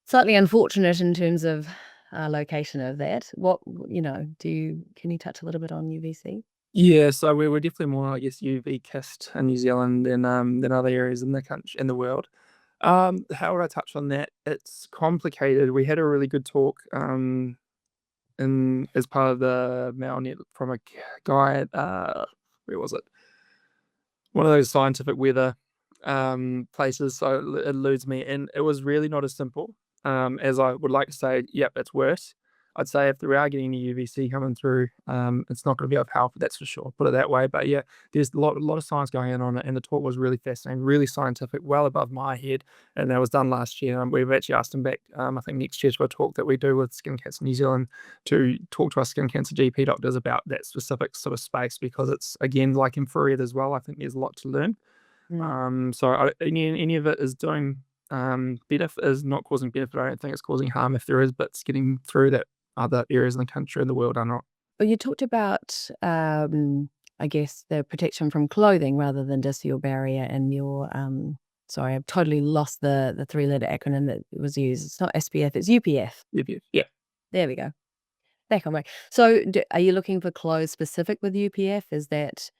slightly unfortunate in terms of our location of that. Can you touch a little bit on UVC? Yeah, so we're definitely more, I guess, UV kissed in New Zealand than other areas in the country in the world. How would I touch on that? It's complicated. We had a really good talk, in as part of the Mailnet from a guy at, where was it? One of those scientific weather places, so it eludes me, and it was really not as simple as I would like to say. Yep, it's worse. I'd say if we are getting any UVC coming through, it's not going to be of help. That's for sure. Put it that way. But yeah, there's a lot of science going on it, and the talk was really fascinating, really scientific, well above my head. And that was done last year. And we've actually asked him back. I think next year to a talk that we do with Skin Cancer New Zealand to talk to our skin cancer GP doctors about that specific sort of space, because it's again like infrared as well. I think there's a lot to learn. Mm. Any of it is doing benefit is not causing benefit. I don't think it's causing harm. If there is bits getting through that other areas in the country and the world are not. Well, you talked about, I guess, the protection from clothing rather than just your barrier and sorry, I've totally lost the three-letter acronym that was used. It's not SPF, it's UPF. Yeah. There we go. Back on track. So, are you looking for clothes specific with UPF? Is that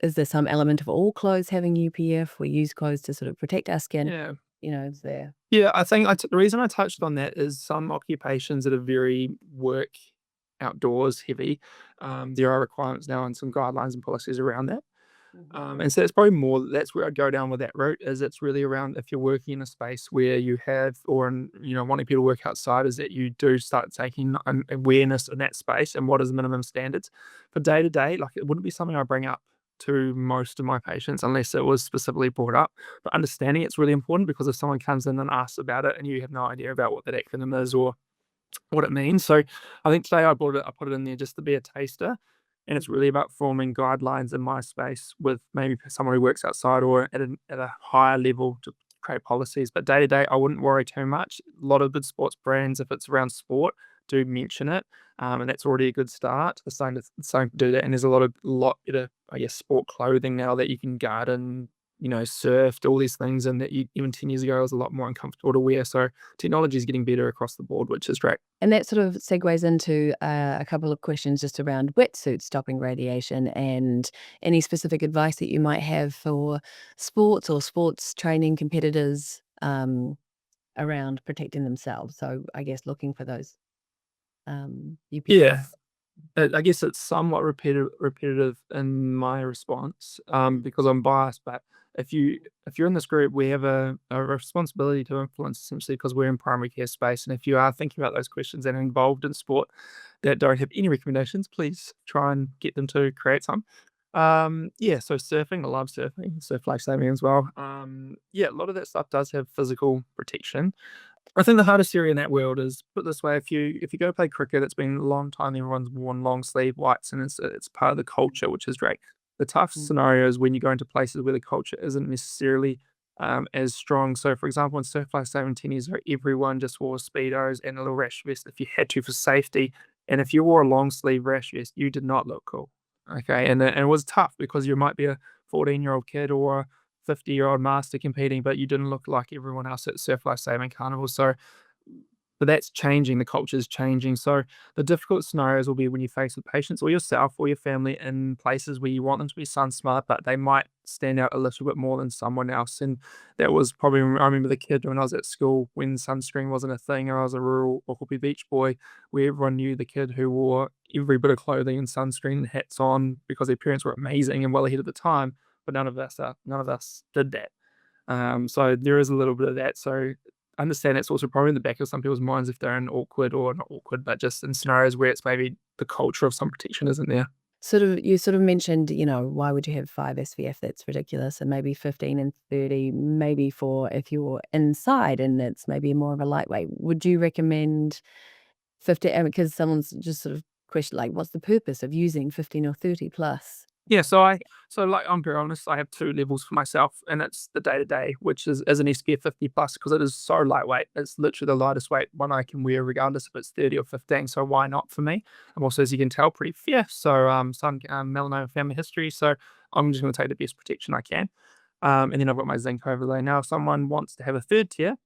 is there some element of all clothes having UPF? We use clothes to sort of protect our skin. Yeah. Is there? Yeah, I think the reason I touched on that is some occupations that are very work outdoors heavy, there are requirements now and some guidelines and policies around that. Mhm. And so it's probably more that's where I'd go down with that route, is it's really around if you're working in a space where you have wanting people to work outside, is that you do start taking an awareness in that space and what is minimum standards. For day to day, like, it wouldn't be something I bring up to most of my patients unless it was specifically brought up. But understanding it's really important, because if someone comes in and asks about it and you have no idea about what that acronym is or what it means. So I think today I put it in there just to be a taster, and it's really about forming guidelines in my space with maybe someone who works outside or at a higher level to create policies. But day to day, I wouldn't worry too much. A lot of good sports brands, if it's around sport, do mention it, and that's already a good start. They're starting to do that, and there's a lot better, I guess, sport clothing now that you can garden, surf, all these things, and that even 10 years ago was a lot more uncomfortable to wear. So technology is getting better across the board, which is great. And that sort of segues into a couple of questions just around wetsuits stopping radiation and any specific advice that you might have for sports or sports training competitors around protecting themselves. So I guess looking for those UPF. Yeah. I guess it's somewhat repetitive in my response, because I'm biased. But if you're in this group, we have a responsibility to influence, essentially, because we're in primary care space. And if you are thinking about those questions and involved in sport that don't have any recommendations, please try and get them to create some. Yeah, so surfing, I love surfing, surf life saving as well. Yeah, a lot of that stuff does have physical protection. I think the hardest area in that world is, put it this way, if you go play cricket, it's been a long time everyone's worn long sleeve whites, and it's part of the culture, which is great. The tough Mm. scenario is when you go into places where the culture isn't necessarily as strong. So, for example, in Surf Life 17 years ago, everyone just wore speedos and a little rash vest if you had to for safety. And if you wore a long sleeve rash vest, you did not look cool. Okay, and it was tough because you might be a 14-year-old kid or a 50-year-old master competing, but you didn't look like everyone else at Surf Life Saving Carnival. So, but that's changing. The culture is changing. So the difficult scenarios will be when you face with patients or yourself or your family in places where you want them to be sun smart, but they might stand out a little bit more than someone else. And that was probably, I remember the kid when I was at school when sunscreen wasn't a thing, or I was a rural Ohope Beach boy, where everyone knew the kid who wore every bit of clothing and sunscreen and hats on because their parents were amazing and well ahead of the time. But none of us did that. So there is a little bit of that. So understand that's also probably in the back of some people's minds if they're in awkward, or not awkward, but just in scenarios where it's maybe the culture of sun protection isn't there. You sort of mentioned, why would you have 5 SPF? That's ridiculous, and maybe 15 and 30, maybe for if you're inside and it's maybe more of a lightweight. Would you recommend 50? Because someone's just sort of questioned, like, what's the purpose of using 15 or 30 plus? Yeah, so like I'm very honest, I have two levels for myself, and it's the day to day, which is an SPF 50 plus because it is so lightweight. It's literally the lightest weight one I can wear, regardless if it's 30 or 15. So why not for me? I'm also, as you can tell, pretty fair. So sun, melanoma family history. So I'm just going to take the best protection I can. And then I've got my zinc overlay. Now, if someone wants to have a third tier,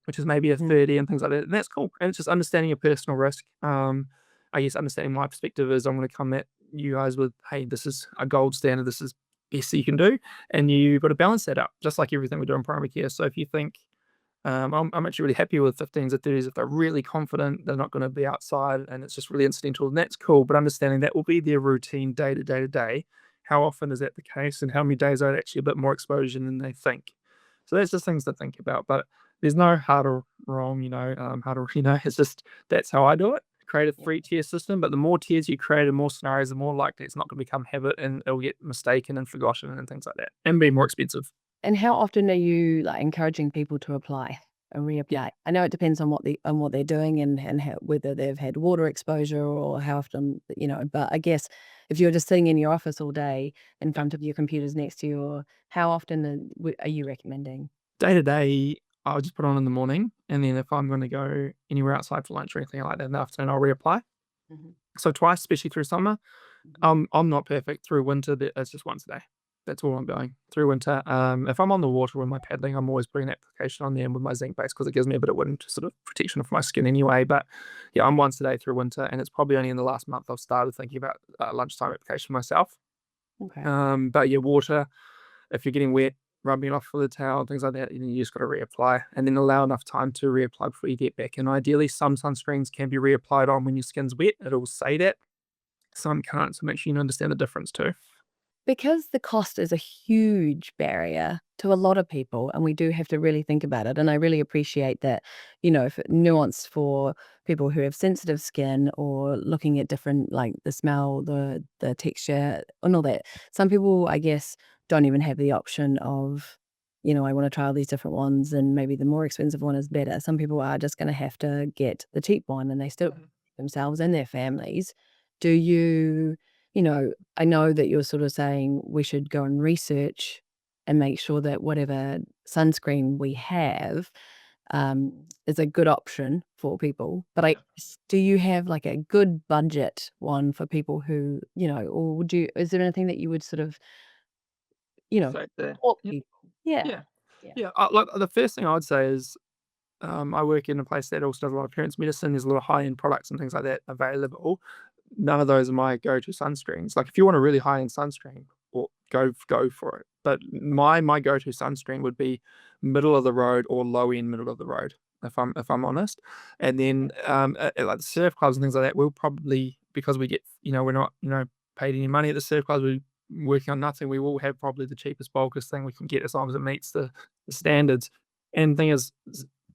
which is maybe a Mm. 30 and things like that. And that's cool. And it's just understanding your personal risk. I guess understanding my perspective is I'm going to come at you guys with, hey, this is a gold standard. This is best that you can do. And you've got to balance that up, just like everything we do in primary care. So if you think, I'm actually really happy with 15s or 30s if they're really confident they're not going to be outside and it's just really incidental, and that's cool. But understanding that will be their routine day to day to day. How often is that the case, and how many days are actually a bit more exposure than they think? So that's just things to think about. But there's no hard or wrong, hard or, it's just that's how I do it. Create a Yeah. 3-tier system, but the more tiers you create and more scenarios, the more likely it's not going to become habit and it'll get mistaken and forgotten and things like that, and be more expensive. And how often are you, like, encouraging people to apply and reapply? I know it depends on what they're doing and how, whether they've had water exposure or how often, but I guess if you're just sitting in your office all day in front of your computers next to you, or how often are you recommending? Day to day, I'll just put on in the morning, and then if I'm going to go anywhere outside for lunch or anything like that in the afternoon, I'll reapply. Mhm, So twice, especially through summer. mhm. I'm not perfect through winter. It's just once a day. That's all I'm going through winter. If I'm on the water with my paddling, I'm always putting an application on there with my zinc base because it gives me a bit of wind sort of protection for my skin anyway. But yeah, I'm once a day through winter, and it's probably only in the last month I've started thinking about lunchtime application myself. Okay. But yeah, water. If you're getting wet, rubbing it off with a towel, things like that, you just got to reapply, and then allow enough time to reapply before you get back. And ideally, some sunscreens can be reapplied on when your skin's wet. It'll say that. Some can't, so make sure you understand the difference too. Because the cost is a huge barrier to a lot of people, and we do have to really think about it. And I really appreciate that, if nuance for people who have sensitive skin or looking at different, like the smell, the texture, and all that. Some people, I guess, don't even have the option of, I want to try all these different ones, and maybe the more expensive one is better. Some people are just going to have to get the cheap one, and they still themselves and their families. Do you? I know that you're sort of saying we should go and research and make sure that whatever sunscreen we have, is a good option for people. But do you have like a good budget one for people who, or is there anything that you would sort of, you know, So there. taught Yep. people? Yeah. Yeah. Yeah. Yeah. Look, the first thing I would say is I work in a place that also does a lot of parents' medicine. There's a lot of high-end products and things like that available. None of those are my go-to sunscreens. Like if you want a really high-end sunscreen, well, go for it. But my go-to sunscreen would be middle of the road or low-end middle of the road, if I'm honest. And then like the surf clubs and things like that, we'll probably, because we get, we're not paid any money at the surf clubs. We're working on nothing. We will have probably the cheapest, bulkiest thing we can get as long as it meets the standards. And the thing is,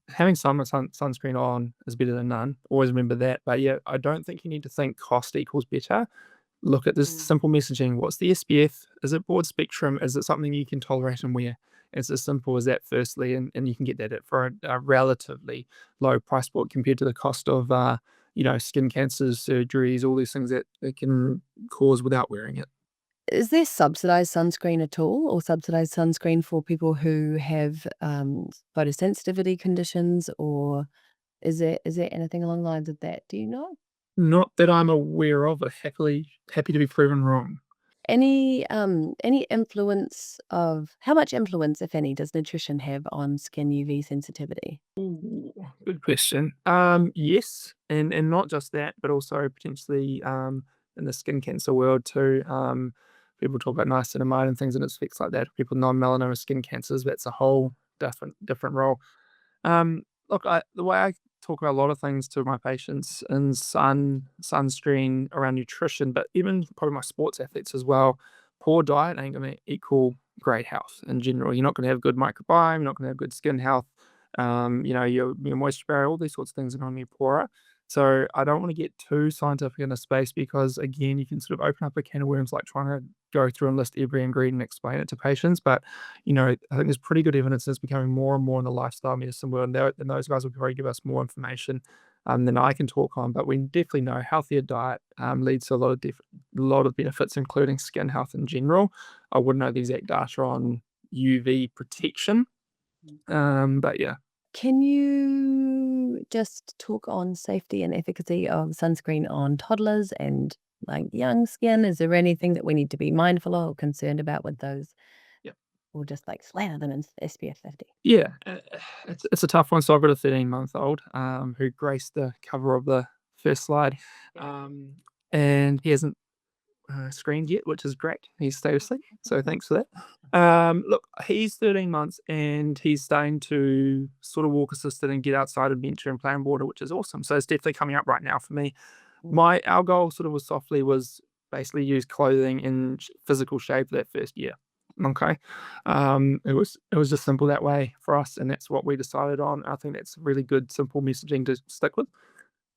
having some sunscreen on is better than none. Always remember that. But yeah, I don't think you need to think cost equals better. Look at this Mm. simple messaging. What's the SPF? Is it broad spectrum? Is it something you can tolerate and wear? It's as simple as that, firstly, and you can get that at for a relatively low price point compared to the cost of skin cancers, surgeries, all these things that it can cause without wearing it. Is there subsidized sunscreen at all, or subsidized sunscreen for people who have photosensitivity conditions, or is there anything along the lines of that? Do you know? Not that I'm aware of, but happy to be proven wrong. Any influence of how much influence, if any, does nutrition have on skin UV sensitivity? Ooh, good question. Yes, and not just that, but also potentially in the skin cancer world too. People talk about niacinamide and things and its effects like that. People non-melanoma skin cancers, that's a whole different role. Look, the way I talk about a lot of things to my patients in sunscreen around nutrition, but even probably my sports athletes as well. Poor diet ain't going to equal great health in general. You're not going to have good microbiome. You're not going to have good skin health. your moisture barrier, all these sorts of things are going to be poorer. So I don't want to get too scientific in a space because again, you can sort of open up a can of worms like trying to go through and list every ingredient and explain it to patients. But I think there's pretty good evidence that's becoming more and more in the lifestyle medicine world, and those guys will probably give us more information than I can talk on. But we definitely know healthier diet leads to a lot of benefits, including skin health in general. I wouldn't know the exact data on UV protection, but yeah. Can you just talk on safety and efficacy of sunscreen on toddlers and like young skin? Is there anything that we need to be mindful of or concerned about with those? Yeah. Or just like slather them in SPF 50? Yeah, it's a tough one. So I've got a 13-month-old who graced the cover of the first slide, and he hasn't screened yet, which is great. He's stayed asleep, so thanks for that. Look, he's 13 months and he's starting to sort of walk assisted and get outside and venture and play in water, which is awesome. So it's definitely coming up right now for me. Our goal sort of was basically use clothing in physical shape that first year. Okay. It was just simple that way for us, and that's what we decided on. I think that's really good, simple messaging to stick with.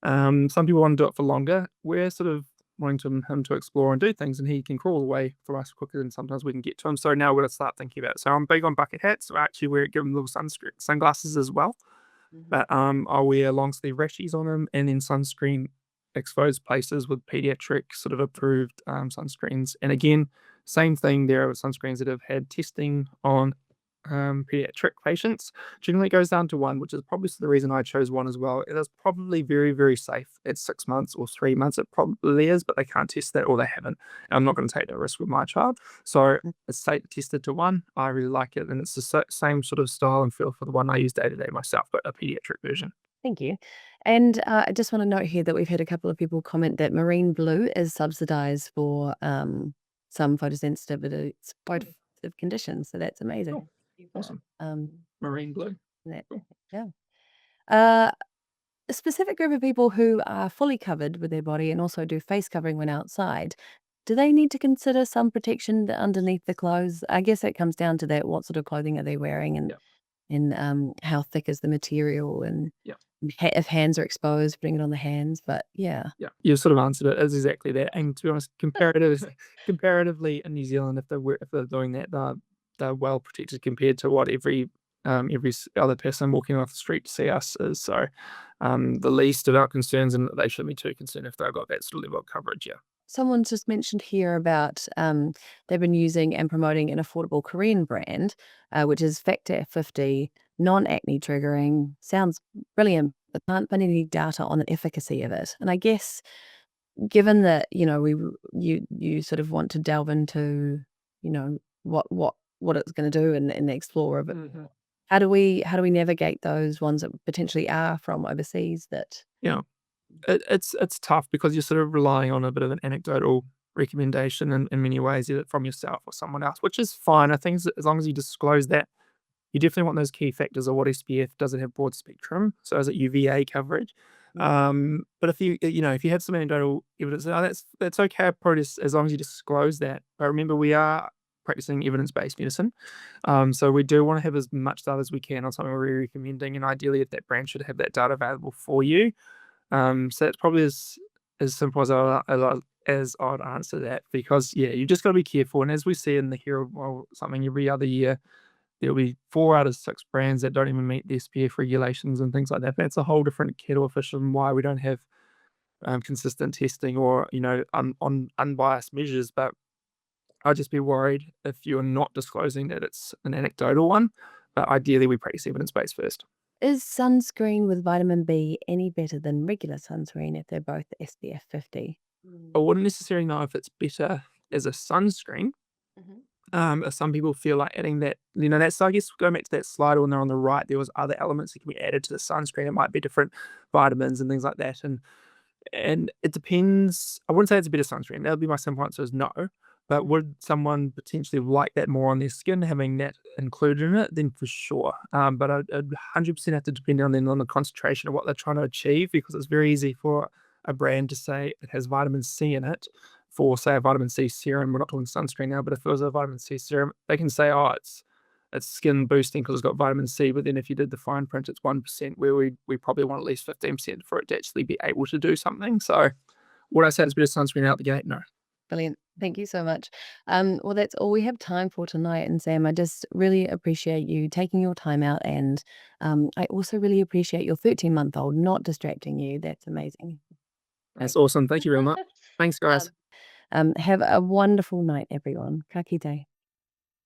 Some people want to do it for longer. We're sort of wanting him to explore and do things, and he can crawl away from us quicker than sometimes we can get to him. So now we're going to start thinking about it. So I'm big on bucket hats. So I actually give him little sunglasses as well. But I'll wear long sleeve rashies on him, and then sunscreen exposed places with pediatric sort of approved sunscreens. And again, same thing. There are sunscreens that have had testing on pediatric patients. Generally, it goes down to one, which is probably the reason I chose one as well. It is probably very, very safe at 6 months or 3 months. It probably is, but they can't test that or they haven't. And I'm not going to take that risk with my child. So it's tested to one. I really like it, and it's the same sort of style and feel for the one I use day to day myself, but a pediatric version. Thank you. And I just want to note here that we've had a couple of people comment that marine blue is subsidized for some photosensitive conditions. So that's amazing. Cool. Awesome. Um, Marine blue. that, Cool. yeah. A specific group of people who are fully covered with their body and also do face covering when outside, do they need to consider some protection underneath the clothes? I guess it comes down to that. What sort of clothing are they wearing, and Yeah. how thick is the material, and Yeah. if hands are exposed, putting it on the hands. But yeah, Yeah, you sort of answered it. It's exactly that. And to be honest, comparatively in New Zealand, if they're doing that, they're well protected compared to what every other person walking off the street to see us is. So, the least of our concerns, and they shouldn't be too concerned if they've got that sort of level of coverage. Yeah. someone's just mentioned here about they've been using and promoting an affordable Korean brand, which is Factor 50, non-acne triggering. Sounds brilliant, but can't find any data on the efficacy of it. And I guess given that, you sort of want to delve into, what it's gonna do and explore a bit, how do we navigate those ones that potentially are from overseas that Yeah. It's tough because you're sort of relying on a bit of an anecdotal recommendation in many ways, either from yourself or someone else, which is fine. I think as long as you disclose that, you definitely want those key factors of what SPF does. It have broad spectrum, so is it UVA coverage? But if you have some anecdotal evidence, that's okay. Probably as long as you disclose that. But remember, we are practicing evidence-based medicine, so we do want to have as much data as we can on something we're recommending, and ideally, if that brand should have that data available for you. So it's probably as simple as I'd answer that, because yeah, you just got to be careful. And as we see in the Hero, well, something every other year, there'll be 4 out of 6 brands that don't even meet the SPF regulations and things like that. That's a whole different kettle of fish, and why we don't have consistent testing or on unbiased measures. But I'd just be worried if you're not disclosing that it's an anecdotal one. But ideally, we practice evidence based first. is sunscreen with vitamin B any better than regular sunscreen if they're both SPF 50? I wouldn't necessarily know if it's better as a sunscreen. Some people feel like adding that, that's, I guess, going back to that slide when they're on the right, there was other elements that can be added to the sunscreen. It might be different vitamins and things like that. And it depends. I wouldn't say it's a better sunscreen. That would be my simple answer is no. But would someone potentially like that more on their skin, having that included in it? Then for sure. But I'd 100% have to depend on the concentration of what they're trying to achieve, because it's very easy for a brand to say it has vitamin C in it for, say, a vitamin C serum. We're not talking sunscreen now, but if it was a vitamin C serum, they can say, oh, it's it's skin boosting because it's got vitamin C. But then if you did the fine print, it's 1%, where we probably want at least 15% for it to actually be able to do something. So would I say it's better sunscreen out the gate? No. Brilliant. Thank you so much. Well, that's all we have time for tonight. And Sam, I just really appreciate you taking your time out. And I also really appreciate your 13-month-old not distracting you. That's amazing. That's awesome. Thank you very much. Thanks, guys. Have a wonderful night, everyone. Ka kite.